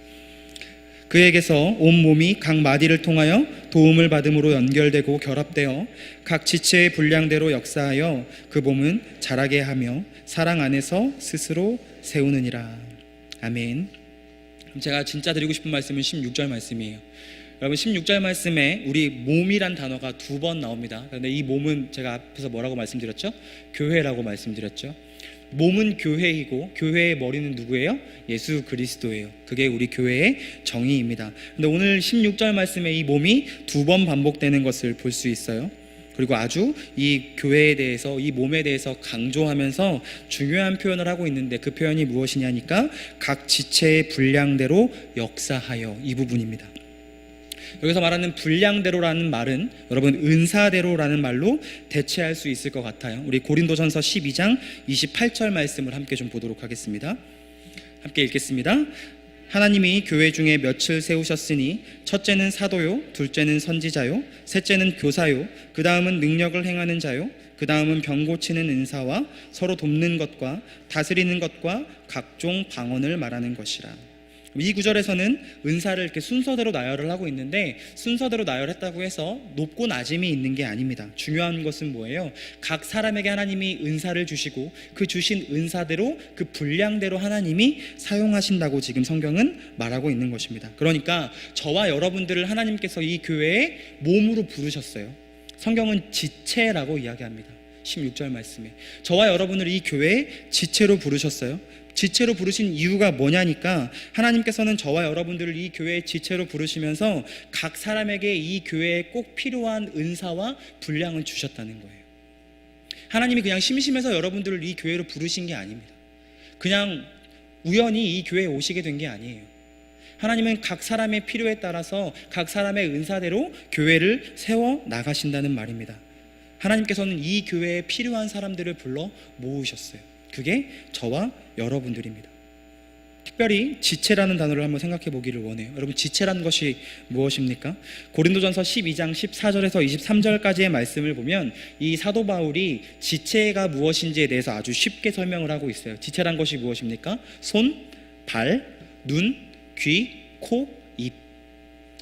그에게서 온 몸이 각 마디를 통하여 도움을 받음으로 연결되고 결합되어 각 지체의 분량대로 역사하여 그 몸은 자라게 하며 사랑 안에서 스스로 세우느니라. 아멘. 제가 진짜 드리고 싶은 말씀은 16절 말씀이에요. 여러분 16절 말씀에 우리 몸이란 단어가 2번 나옵니다. 그런데 이 몸은 제가 앞에서 뭐라고 말씀드렸죠? 교회라고 말씀드렸죠. 몸은 교회이고 교회의 머리는 누구예요? 예수 그리스도예요. 그게 우리 교회의 정의입니다. 그런데 오늘 16절 말씀에 이 몸이 2번 반복되는 것을 볼 수 있어요. 그리고 아주 이 교회에 대해서, 이 몸에 대해서 강조하면서 중요한 표현을 하고 있는데 그 표현이 무엇이냐니까 각 지체의 분량대로 역사하여, 이 부분입니다. 여기서 말하는 분량대로라는 말은 여러분 은사대로라는 말로 대체할 수 있을 것 같아요. 우리 고린도전서 12장 28절 말씀을 함께 좀 보도록 하겠습니다. 함께 읽겠습니다. 하나님이 교회 중에 몇을 세우셨으니 첫째는 사도요, 둘째는 선지자요, 셋째는 교사요, 그 다음은 능력을 행하는 자요, 그 다음은 병 고치는 은사와 서로 돕는 것과 다스리는 것과 각종 방언을 말하는 것이라. 이 구절에서는 은사를 이렇게 순서대로 나열을 하고 있는데, 순서대로 나열했다고 해서 높고 낮음이 있는 게 아닙니다. 중요한 것은 뭐예요? 각 사람에게 하나님이 은사를 주시고 그 주신 은사대로, 그 분량대로 하나님이 사용하신다고 지금 성경은 말하고 있는 것입니다. 그러니까 저와 여러분들을 하나님께서 이 교회의 몸으로 부르셨어요. 성경은 지체라고 이야기합니다. 16절 말씀에 저와 여러분을 이 교회의 지체로 부르셨어요. 지체로 부르신 이유가 뭐냐니까 하나님께서는 저와 여러분들을 이 교회의 지체로 부르시면서 각 사람에게 이 교회에 꼭 필요한 은사와 분량을 주셨다는 거예요. 하나님이 그냥 심심해서 여러분들을 이 교회로 부르신 게 아닙니다. 그냥 우연히 이 교회에 오시게 된 게 아니에요. 하나님은 각 사람의 필요에 따라서 각 사람의 은사대로 교회를 세워 나가신다는 말입니다. 하나님께서는 이 교회에 필요한 사람들을 불러 모으셨어요. 그게 저와 여러분들입니다. 특별히 지체라는 단어를 한번 생각해 보기를 원해요. 여러분, 지체라는 것이 무엇입니까? 고린도전서 12장 14절에서 23절까지의 말씀을 보면 이 사도 바울이 지체가 무엇인지에 대해서 아주 쉽게 설명을 하고 있어요. 지체란 것이 무엇입니까? 손, 발, 눈, 귀, 코, 입,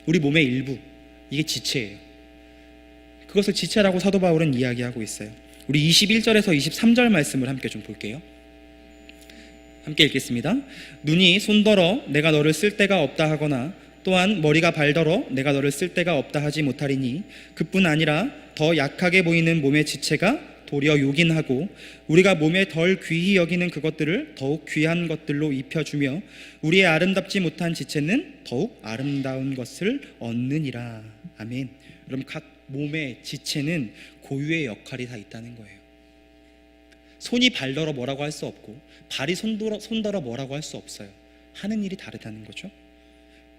우리 몸의 일부, 이게 지체예요. 그것을 지체라고 사도 바울은 이야기하고 있어요. 우리 21절에서 23절 말씀을 함께 좀 볼게요. 함께 읽겠습니다. 눈이 손더러 내가 너를 쓸 데가 없다 하거나 또한 머리가 발더러 내가 너를 쓸 데가 없다 하지 못하리니 그뿐 아니라 더 약하게 보이는 몸의 지체가 도리어 요긴하고 우리가 몸에 덜 귀히 여기는 그것들을 더욱 귀한 것들로 입혀주며 우리의 아름답지 못한 지체는 더욱 아름다운 것을 얻느니라. 아멘. 그럼 각 몸의 지체는 고유의 역할이 다 있다는 거예요. 손이 발더러 뭐라고 할 수 없고 발이 손더러 뭐라고 할 수 없어요. 하는 일이 다르다는 거죠.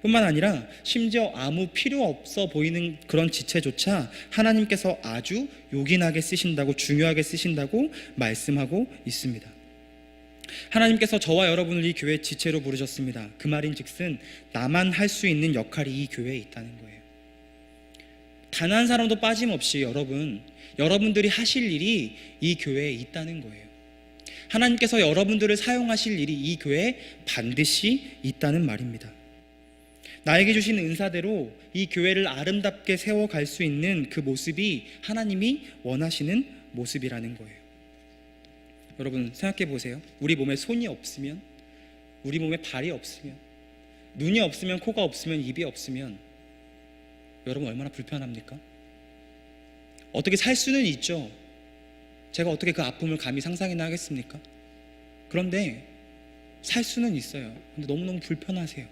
뿐만 아니라 심지어 아무 필요 없어 보이는 그런 지체조차 하나님께서 아주 요긴하게 쓰신다고, 중요하게 쓰신다고 말씀하고 있습니다. 하나님께서 저와 여러분을 이 교회 지체로 부르셨습니다. 그 말인즉슨 나만 할 수 있는 역할이 이 교회에 있다는 거예요. 단 한 사람도 빠짐없이 여러분들이 하실 일이 이 교회에 있다는 거예요. 하나님께서 여러분들을 사용하실 일이 이 교회에 반드시 있다는 말입니다. 나에게 주신 은사대로 이 교회를 아름답게 세워갈 수 있는 그 모습이 하나님이 원하시는 모습이라는 거예요. 여러분 생각해 보세요. 우리 몸에 손이 없으면, 우리 몸에 발이 없으면, 눈이 없으면, 코가 없으면, 입이 없으면 여러분 얼마나 불편합니까? 어떻게 살 수는 있죠. 제가 어떻게 그 아픔을 감히 상상이나 하겠습니까? 그런데 살 수는 있어요. 근데 너무너무 불편하세요.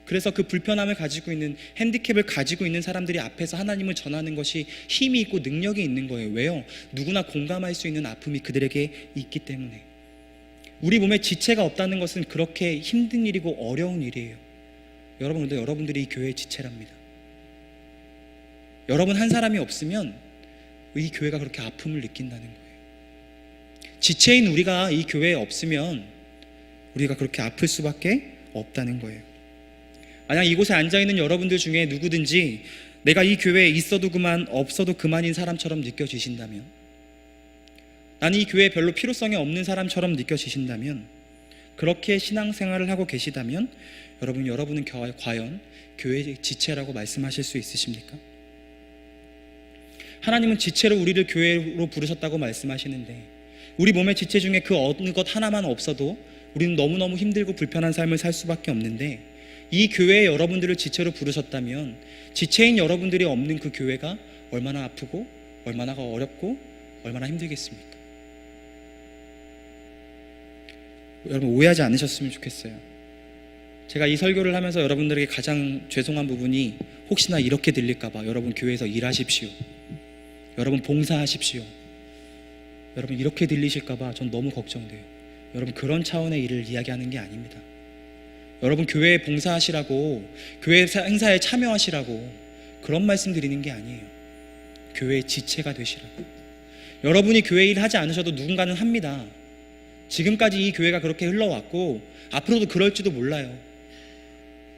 그래서 그 불편함을 가지고 있는, 핸디캡을 가지고 있는 사람들이 앞에서 하나님을 전하는 것이 힘이 있고 능력이 있는 거예요. 왜요? 누구나 공감할 수 있는 아픔이 그들에게 있기 때문에. 우리 몸에 지체가 없다는 것은 그렇게 힘든 일이고 어려운 일이에요. 여러분, 근데 여러분들이 이 교회의 지체랍니다. 여러분 한 사람이 없으면 이 교회가 그렇게 아픔을 느낀다는 거예요. 지체인 우리가 이 교회에 없으면 우리가 그렇게 아플 수밖에 없다는 거예요. 만약 이곳에 앉아있는 여러분들 중에 누구든지 내가 이 교회에 있어도 그만 없어도 그만인 사람처럼 느껴지신다면, 나는 이 교회에 별로 필요성이 없는 사람처럼 느껴지신다면, 그렇게 신앙생활을 하고 계시다면 여러분은 과연 교회의 지체라고 말씀하실 수 있으십니까? 하나님은 지체로 우리를 교회로 부르셨다고 말씀하시는데, 우리 몸의 지체 중에 그 어느 것 하나만 없어도 우리는 너무너무 힘들고 불편한 삶을 살 수밖에 없는데, 이 교회에 여러분들을 지체로 부르셨다면 지체인 여러분들이 없는 그 교회가 얼마나 아프고 얼마나 어렵고 얼마나 힘들겠습니까? 여러분 오해하지 않으셨으면 좋겠어요. 제가 이 설교를 하면서 여러분들에게 가장 죄송한 부분이, 혹시나 이렇게 들릴까봐 여러분 교회에서 일하십시오, 여러분 봉사하십시오, 여러분 이렇게 들리실까봐 전 너무 걱정돼요. 여러분 그런 차원의 일을 이야기하는 게 아닙니다. 여러분 교회에 봉사하시라고, 교회 행사에 참여하시라고 그런 말씀 드리는 게 아니에요. 교회의 지체가 되시라고. 여러분이 교회 일 하지 않으셔도 누군가는 합니다. 지금까지 이 교회가 그렇게 흘러왔고 앞으로도 그럴지도 몰라요.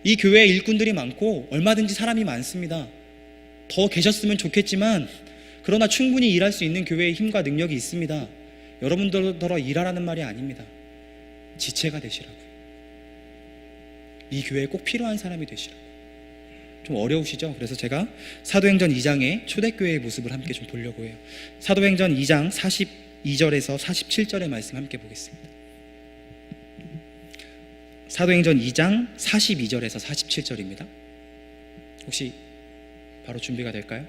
이 교회에 일꾼들이 많고 얼마든지 사람이 많습니다. 더 계셨으면 좋겠지만 그러나 충분히 일할 수 있는 교회의 힘과 능력이 있습니다. 여러분들더러 일하라는 말이 아닙니다. 지체가 되시라고요. 이 교회에 꼭 필요한 사람이 되시라고. 좀 어려우시죠? 그래서 제가 사도행전 2장의 초대교회의 모습을 함께 좀 보려고 해요. 사도행전 2장 42절에서 47절의 말씀 함께 보겠습니다. 사도행전 2장 42절에서 47절입니다. 혹시 바로 준비가 될까요?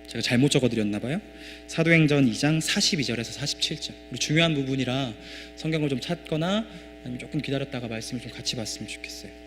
제가 잘못 적어드렸나 봐요. 사도행전 2장 42절에서 47절. 우리 중요한 부분이라 성경을 좀 찾거나 아니면 조금 기다렸다가 말씀을 좀 같이 봤으면 좋겠어요.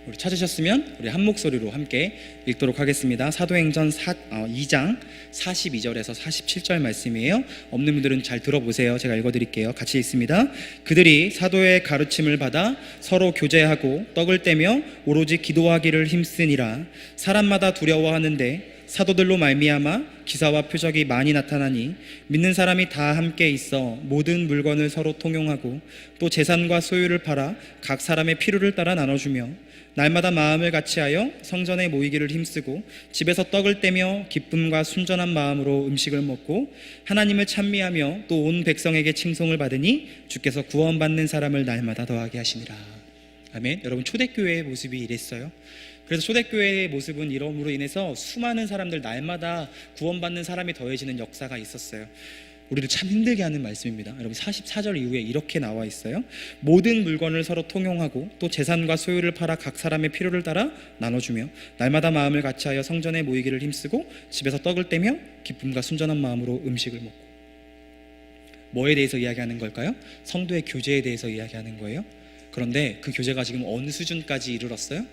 우리 찾으셨으면 우리 한 목소리로 함께 읽도록 하겠습니다. 사도행전 2장 42절에서 47절 말씀이에요. 없는 분들은 잘 들어보세요. 제가 읽어드릴게요. 같이 읽습니다. 그들이 사도의 가르침을 받아 서로 교제하고 떡을 떼며 오로지 기도하기를 힘쓰니라. 사람마다 두려워하는데 사도들로 말미암아 기사와 표적이 많이 나타나니 믿는 사람이 다 함께 있어 모든 물건을 서로 통용하고 또 재산과 소유를 팔아 각 사람의 필요를 따라 나눠주며 날마다 마음을 같이하여 성전에 모이기를 힘쓰고 집에서 떡을 떼며 기쁨과 순전한 마음으로 음식을 먹고 하나님을 찬미하며 또 온 백성에게 칭송을 받으니 주께서 구원받는 사람을 날마다 더하게 하시니라. 아멘. 여러분 초대교회의 모습이 이랬어요. 그래서 초대교회의 모습은 이름으로 인해서 수많은 사람들, 날마다 구원받는 사람이 더해지는 역사가 있었어요. 우리를 참 힘들게 하는 말씀입니다. 여러분 44절 이후에 이렇게 나와 있어요. 모든 물건을 서로 통용하고 또 재산과 소유를 팔아 각 사람의 필요를 따라 나눠주며 날마다 마음을 같이하여 성전에 모이기를 힘쓰고 집에서 떡을 떼며 기쁨과 순전한 마음으로 음식을 먹고. 뭐에 대해서 이야기하는 걸까요? 성도의 교제에 대해서 이야기하는 거예요. 그런데 그 교제가 지금 어느 수준까지 이르렀어요?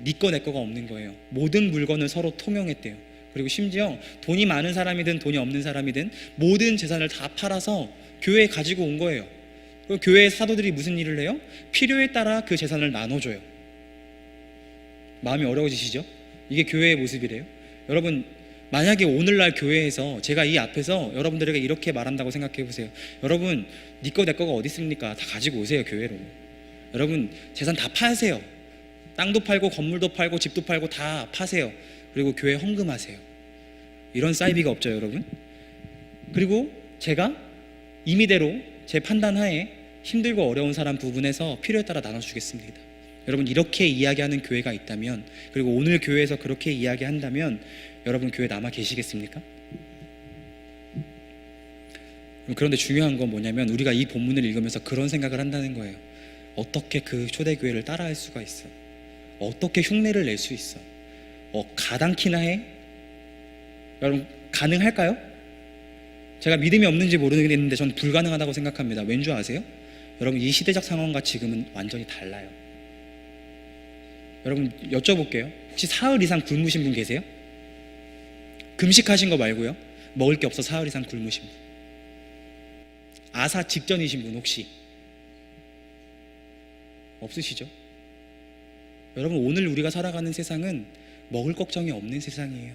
네 거 내 거가 없는 거예요. 모든 물건을 서로 통용했대요. 그리고 심지어 돈이 많은 사람이든 돈이 없는 사람이든 모든 재산을 다 팔아서 교회에 가지고 온 거예요. 그리고 교회의 사도들이 무슨 일을 해요? 필요에 따라 그 재산을 나눠줘요. 마음이 어려워지시죠? 이게 교회의 모습이래요. 여러분 만약에 오늘날 교회에서 제가 이 앞에서 여러분들에게 이렇게 말한다고 생각해 보세요. 여러분 네 거 내 거가 어디 있습니까? 다 가지고 오세요 교회로. 여러분 재산 다 파세요. 땅도 팔고 건물도 팔고 집도 팔고 다 파세요. 그리고 교회 헌금하세요. 이런 사이비가 없죠 여러분. 그리고 제가 임의대로 제 판단하에 힘들고 어려운 사람 부분에서 필요에 따라 나눠주겠습니다. 여러분 이렇게 이야기하는 교회가 있다면, 그리고 오늘 교회에서 그렇게 이야기한다면 여러분 교회 남아 계시겠습니까? 그런데 중요한 건 뭐냐면 우리가 이 본문을 읽으면서 그런 생각을 한다는 거예요. 어떻게 그 초대교회를 따라할 수가 있어? 어떻게 흉내를 낼 수 있어? 가당키나 해? 여러분 가능할까요? 제가 믿음이 없는지 모르겠는데 전 불가능하다고 생각합니다. 왠 줄 아세요? 여러분 이 시대적 상황과 지금은 완전히 달라요. 여러분 여쭤볼게요. 혹시 사흘 이상 굶으신 분 계세요? 금식하신 거 말고요. 먹을 게 없어 사흘 이상 굶으신 분. 아사 직전이신 분 혹시 없으시죠? 여러분, 오늘 우리가 살아가는 세상은 먹을 걱정이 없는 세상이에요.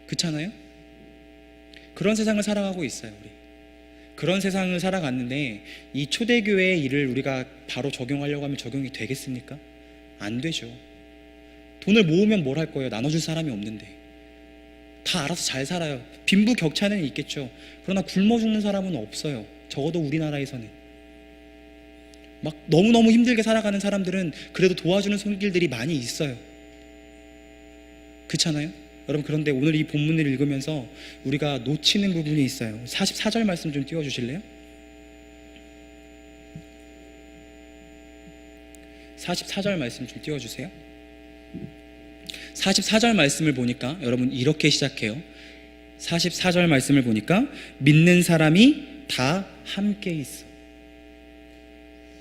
그렇잖아요? 그런 세상을 살아가고 있어요. 우리 그런 세상을 살아갔는데 이 초대교회의 일을 우리가 바로 적용하려고 하면 적용이 되겠습니까? 안 되죠. 돈을 모으면 뭘 할 거예요? 나눠줄 사람이 없는데. 다 알아서 잘 살아요. 빈부격차는 있겠죠. 그러나 굶어 죽는 사람은 없어요. 적어도 우리나라에서는. 막 너무너무 힘들게 살아가는 사람들은 그래도 도와주는 손길들이 많이 있어요. 그렇잖아요? 여러분, 그런데 오늘 이 본문을 읽으면서 우리가 놓치는 부분이 있어요. 44절 말씀 좀 띄워주실래요? 44절 말씀 좀 띄워주세요. 44절 말씀을 보니까 여러분 이렇게 시작해요. 44절 말씀을 보니까 믿는 사람이 다 함께 있어.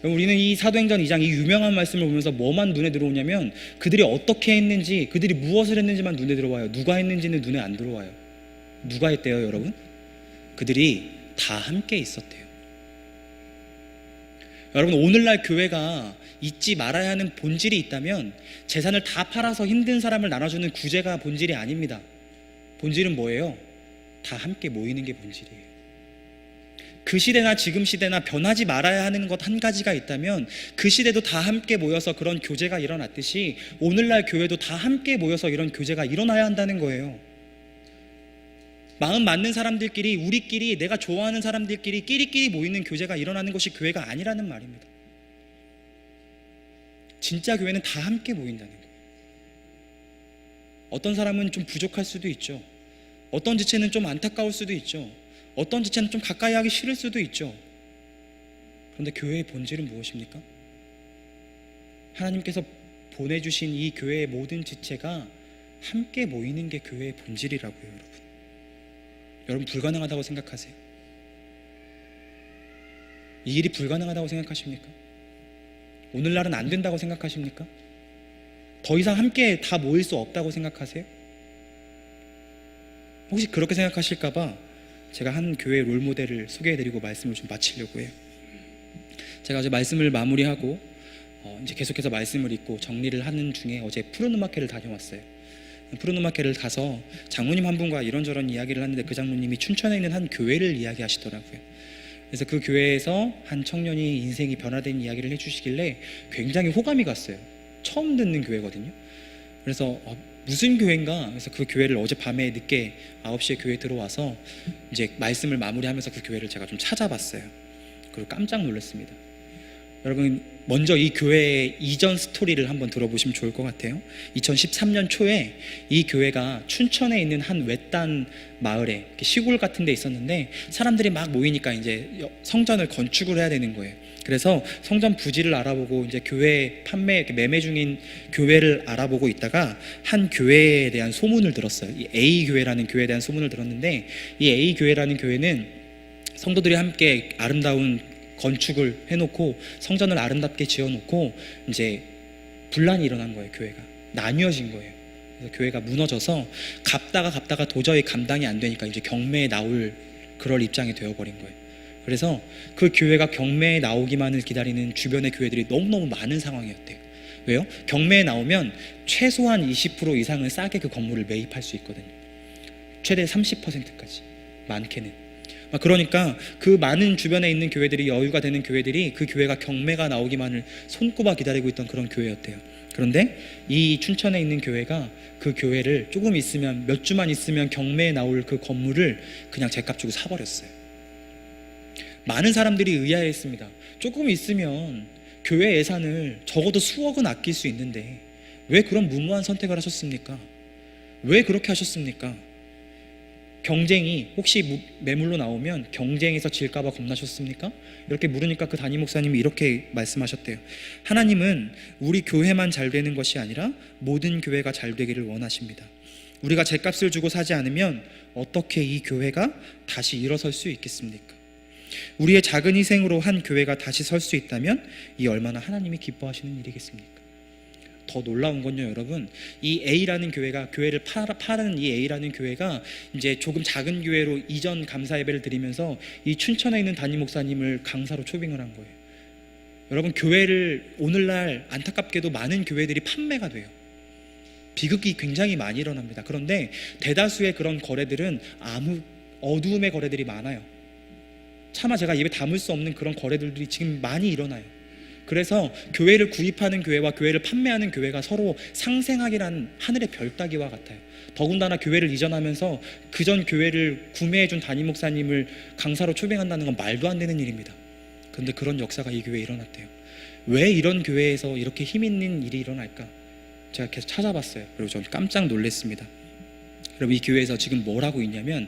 우리는 이 사도행전 2장 이 유명한 말씀을 보면서 뭐만 눈에 들어오냐면 그들이 어떻게 했는지, 그들이 무엇을 했는지만 눈에 들어와요. 누가 했는지는 눈에 안 들어와요. 누가 했대요, 여러분? 그들이 다 함께 있었대요. 여러분, 오늘날 교회가 잊지 말아야 하는 본질이 있다면 재산을 다 팔아서 힘든 사람을 나눠주는 구제가 본질이 아닙니다. 본질은 뭐예요? 다 함께 모이는 게 본질이에요. 그 시대나 지금 시대나 변하지 말아야 하는 것 한 가지가 있다면 그 시대도 다 함께 모여서 그런 교제가 일어났듯이 오늘날 교회도 다 함께 모여서 이런 교제가 일어나야 한다는 거예요. 마음 맞는 사람들끼리, 우리끼리, 내가 좋아하는 사람들끼리 끼리끼리 모이는 교제가 일어나는 것이 교회가 아니라는 말입니다. 진짜 교회는 다 함께 모인다는 거예요. 어떤 사람은 좀 부족할 수도 있죠. 어떤 지체는 좀 안타까울 수도 있죠. 어떤 지체는 좀 가까이 하기 싫을 수도 있죠. 그런데 교회의 본질은 무엇입니까? 하나님께서 보내주신 이 교회의 모든 지체가 함께 모이는 게 교회의 본질이라고요. 여러분 불가능하다고 생각하세요? 이 일이 불가능하다고 생각하십니까? 오늘날은 안 된다고 생각하십니까? 더 이상 함께 다 모일 수 없다고 생각하세요? 혹시 그렇게 생각하실까봐 제가 한 교회 롤모델을 소개해드리고 말씀을 좀 마치려고 해요. 제가 어제 말씀을 마무리하고 이제 계속해서 말씀을 읽고 정리를 하는 중에 어제 푸른음악회를 다녀왔어요. 푸른음악회를 가서 장로님 한 분과 이런저런 이야기를 하는데 그 장로님이 춘천에 있는 한 교회를 이야기하시더라고요. 그래서 그 교회에서 한 청년이 인생이 변화된 이야기를 해주시길래 굉장히 호감이 갔어요. 처음 듣는 교회거든요. 그래서 무슨 교회인가? 그래서 그 교회를 어젯밤에 늦게 9시에 교회에 들어와서 이제 말씀을 마무리하면서 그 교회를 제가 좀 찾아봤어요. 그리고 깜짝 놀랐습니다. 여러분 먼저 이 교회의 이전 스토리를 한번 들어보시면 좋을 것 같아요. 2013년 초에 이 교회가 춘천에 있는 한 외딴 마을에 시골 같은 데 있었는데 사람들이 막 모이니까 이제 성전을 건축을 해야 되는 거예요. 그래서 성전 부지를 알아보고 이제 교회 매매 중인 교회를 알아보고 있다가 한 교회에 대한 소문을 들었어요. 이 A 교회라는 교회에 대한 소문을 들었는데 이 A 교회라는 교회는 성도들이 함께 아름다운 건축을 해놓고 성전을 아름답게 지어놓고 이제 분란이 일어난 거예요. 교회가 나뉘어진 거예요. 그래서 교회가 무너져서 갚다가 도저히 감당이 안 되니까 이제 경매에 나올 그럴 입장이 되어버린 거예요. 그래서 그 교회가 경매에 나오기만을 기다리는 주변의 교회들이 너무너무 많은 상황이었대요. 왜요? 경매에 나오면 최소한 20% 이상은 싸게 그 건물을 매입할 수 있거든요. 최대 30%까지 많게는. 그러니까 그 많은 주변에 있는 교회들이 여유가 되는 교회들이 그 교회가 경매가 나오기만을 손꼽아 기다리고 있던 그런 교회였대요. 그런데 이 춘천에 있는 교회가 그 교회를 조금 있으면 몇 주만 있으면 경매에 나올 그 건물을 그냥 제값 주고 사버렸어요. 많은 사람들이 의아해했습니다. 조금 있으면 교회 예산을 적어도 수억은 아낄 수 있는데 왜 그런 무모한 선택을 하셨습니까? 왜 그렇게 하셨습니까? 경쟁이 혹시 매물로 나오면 경쟁에서 질까봐 겁나셨습니까? 이렇게 물으니까 그 담임 목사님이 이렇게 말씀하셨대요. 하나님은 우리 교회만 잘 되는 것이 아니라 모든 교회가 잘 되기를 원하십니다. 우리가 죗값을 주고 사지 않으면 어떻게 이 교회가 다시 일어설 수 있겠습니까? 우리의 작은 희생으로 한 교회가 다시 설 수 있다면 이 얼마나 하나님이 기뻐하시는 일이겠습니까? 더 놀라운 건요, 여러분, 이 A라는 교회가, 교회를 파는 이 A라는 교회가 이제 조금 작은 교회로 이전 감사 예배를 드리면서 이 춘천에 있는 담임 목사님을 강사로 초빙을 한 거예요. 여러분, 교회를 오늘날 안타깝게도 많은 교회들이 판매가 돼요. 비극이 굉장히 많이 일어납니다. 그런데 대다수의 그런 거래들은 어두움의 거래들이 많아요. 차마 제가 입에 담을 수 없는 그런 거래들이 지금 많이 일어나요. 그래서 교회를 구입하는 교회와 교회를 판매하는 교회가 서로 상생하기란 하늘의 별 따기와 같아요. 더군다나 교회를 이전하면서 그전 교회를 구매해준 담임 목사님을 강사로 초빙한다는 건 말도 안 되는 일입니다. 그런데 그런 역사가 이 교회에 일어났대요. 왜 이런 교회에서 이렇게 힘 있는 일이 일어날까? 제가 계속 찾아봤어요. 그리고 저는 깜짝 놀랐습니다. 여러분, 이 교회에서 지금 뭘 하고 있냐면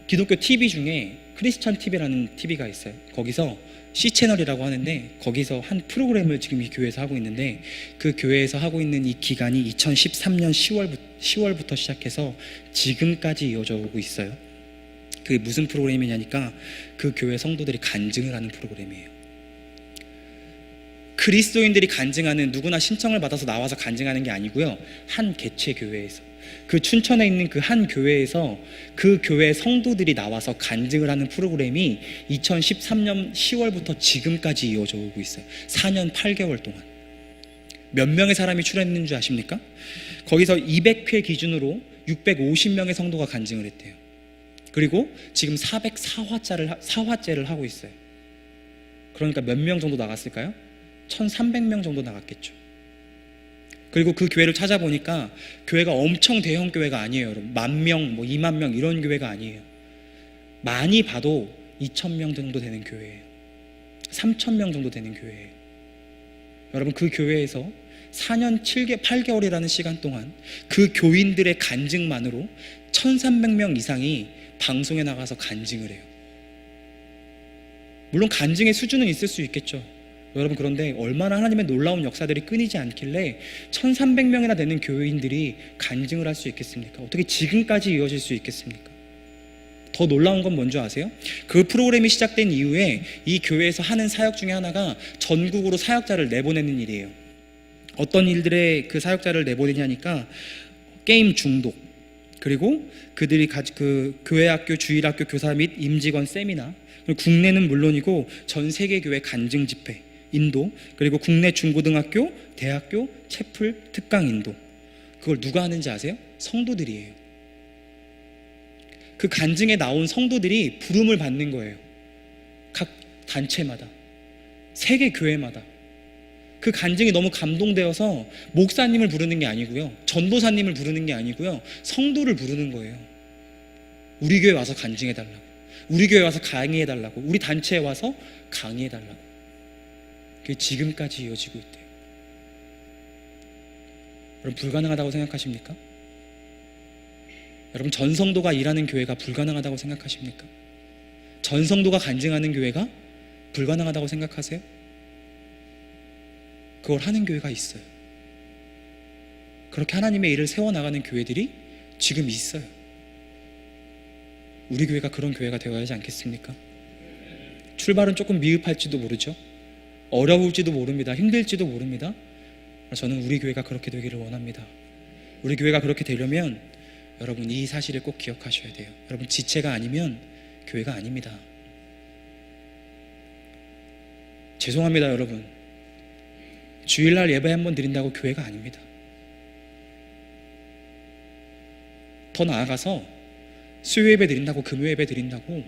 기독교 TV 중에 크리스찬 TV라는 TV가 있어요. 거기서 C채널이라고 하는데 거기서 한 프로그램을 지금 이 교회에서 하고 있는데, 그 교회에서 하고 있는 이 기간이 2013년 10월부터 시작해서 지금까지 이어져 오고 있어요. 그게 무슨 프로그램이냐니까 그 교회 성도들이 간증을 하는 프로그램이에요. 그리스도인들이 간증하는, 누구나 신청을 받아서 나와서 간증하는 게 아니고요, 한 개최 교회에서, 그 춘천에 있는 그 한 교회에서 그 교회 성도들이 나와서 간증을 하는 프로그램이 2013년 10월부터 지금까지 이어져 오고 있어요. 4년 8개월 동안. 몇 명의 사람이 출연했는 줄 아십니까? 거기서 200회 기준으로 650명의 성도가 간증을 했대요. 그리고 지금 404화째를 하고 있어요. 그러니까 몇 명 정도 나갔을까요? 1300명 정도 나갔겠죠. 그리고 그 교회를 찾아보니까 교회가 엄청 대형 교회가 아니에요, 여러분. 10,000명, 20,000명 이런 교회가 아니에요. 많이 봐도 2,000명 정도 되는 교회예요. 3,000명 정도 되는 교회예요. 여러분, 그 교회에서 4년 8개월이라는 시간 동안 그 교인들의 간증만으로 1,300명 이상이 방송에 나가서 간증을 해요. 물론 간증의 수준은 있을 수 있겠죠. 여러분, 그런데 얼마나 하나님의 놀라운 역사들이 끊이지 않길래 1,300명이나 되는 교인들이 간증을 할 수 있겠습니까? 어떻게 지금까지 이어질 수 있겠습니까? 더 놀라운 건 뭔지 아세요? 그 프로그램이 시작된 이후에 이 교회에서 하는 사역 중에 하나가 전국으로 사역자를 내보내는 일이에요. 어떤 일들에 그 사역자를 내보내냐니까 게임 중독, 그리고 그들이 그 교회학교, 주일학교 교사 및 임직원 세미나, 그리고 국내는 물론이고 전 세계 교회 간증 집회 인도, 그리고 국내 중고등학교, 대학교, 채플, 특강 인도. 그걸 누가 하는지 아세요? 성도들이에요. 그 간증에 나온 성도들이 부름을 받는 거예요. 각 단체마다, 세계 교회마다. 그 간증이 너무 감동되어서 목사님을 부르는 게 아니고요, 전도사님을 부르는 게 아니고요, 성도를 부르는 거예요. 우리 교회 와서 간증해달라고, 우리 교회 와서 강의해달라고, 우리 단체에 와서 강의해달라고. 그게 지금까지 이어지고 있대요. 여러분, 불가능하다고 생각하십니까? 여러분, 전성도가 일하는 교회가 불가능하다고 생각하십니까? 전성도가 간증하는 교회가 불가능하다고 생각하세요? 그걸 하는 교회가 있어요. 그렇게 하나님의 일을 세워나가는 교회들이 지금 있어요. 우리 교회가 그런 교회가 되어야 하지 않겠습니까? 출발은 조금 미흡할지도 모르죠. 어려울지도 모릅니다. 힘들지도 모릅니다. 저는 우리 교회가 그렇게 되기를 원합니다. 우리 교회가 그렇게 되려면 여러분, 이 사실을 꼭 기억하셔야 돼요. 여러분, 지체가 아니면 교회가 아닙니다. 죄송합니다, 여러분. 주일날 예배 한번 드린다고 교회가 아닙니다. 더 나아가서 수요 예배 드린다고, 금요 예배 드린다고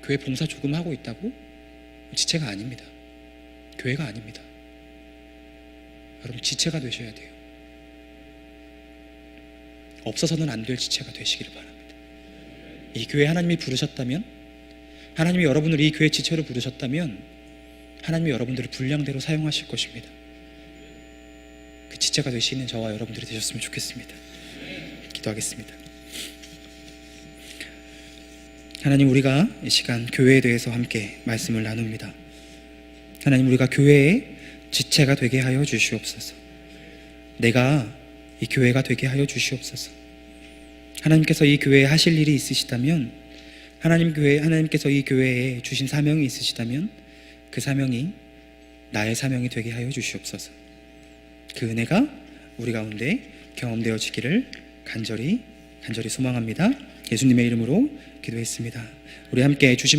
교회 봉사 조금 하고 있다고 지체가 아닙니다. 교회가 아닙니다. 여러분, 지체가 되셔야 돼요. 없어서는 안 될 지체가 되시기를 바랍니다. 이 교회 하나님이 부르셨다면, 하나님이 여러분을 이 교회 지체로 부르셨다면 하나님이 여러분들을 분량대로 사용하실 것입니다. 그 지체가 되시는 저와 여러분들이 되셨으면 좋겠습니다. 기도하겠습니다. 하나님, 우리가 이 시간 교회에 대해서 함께 말씀을 나눕니다. 하나님, 우리가 교회의 지체가 되게 하여 주시옵소서. 내가 이 교회가 되게 하여 주시옵소서. 하나님께서 이 교회에 하실 일이 있으시다면, 하나님께서 이 교회에 주신 사명이 있으시다면 그 사명이 나의 사명이 되게 하여 주시옵소서. 그 은혜가 우리 가운데 경험되어지기를 간절히 소망합니다. 예수님의 이름으로 기도했습니다. 우리 함께 주신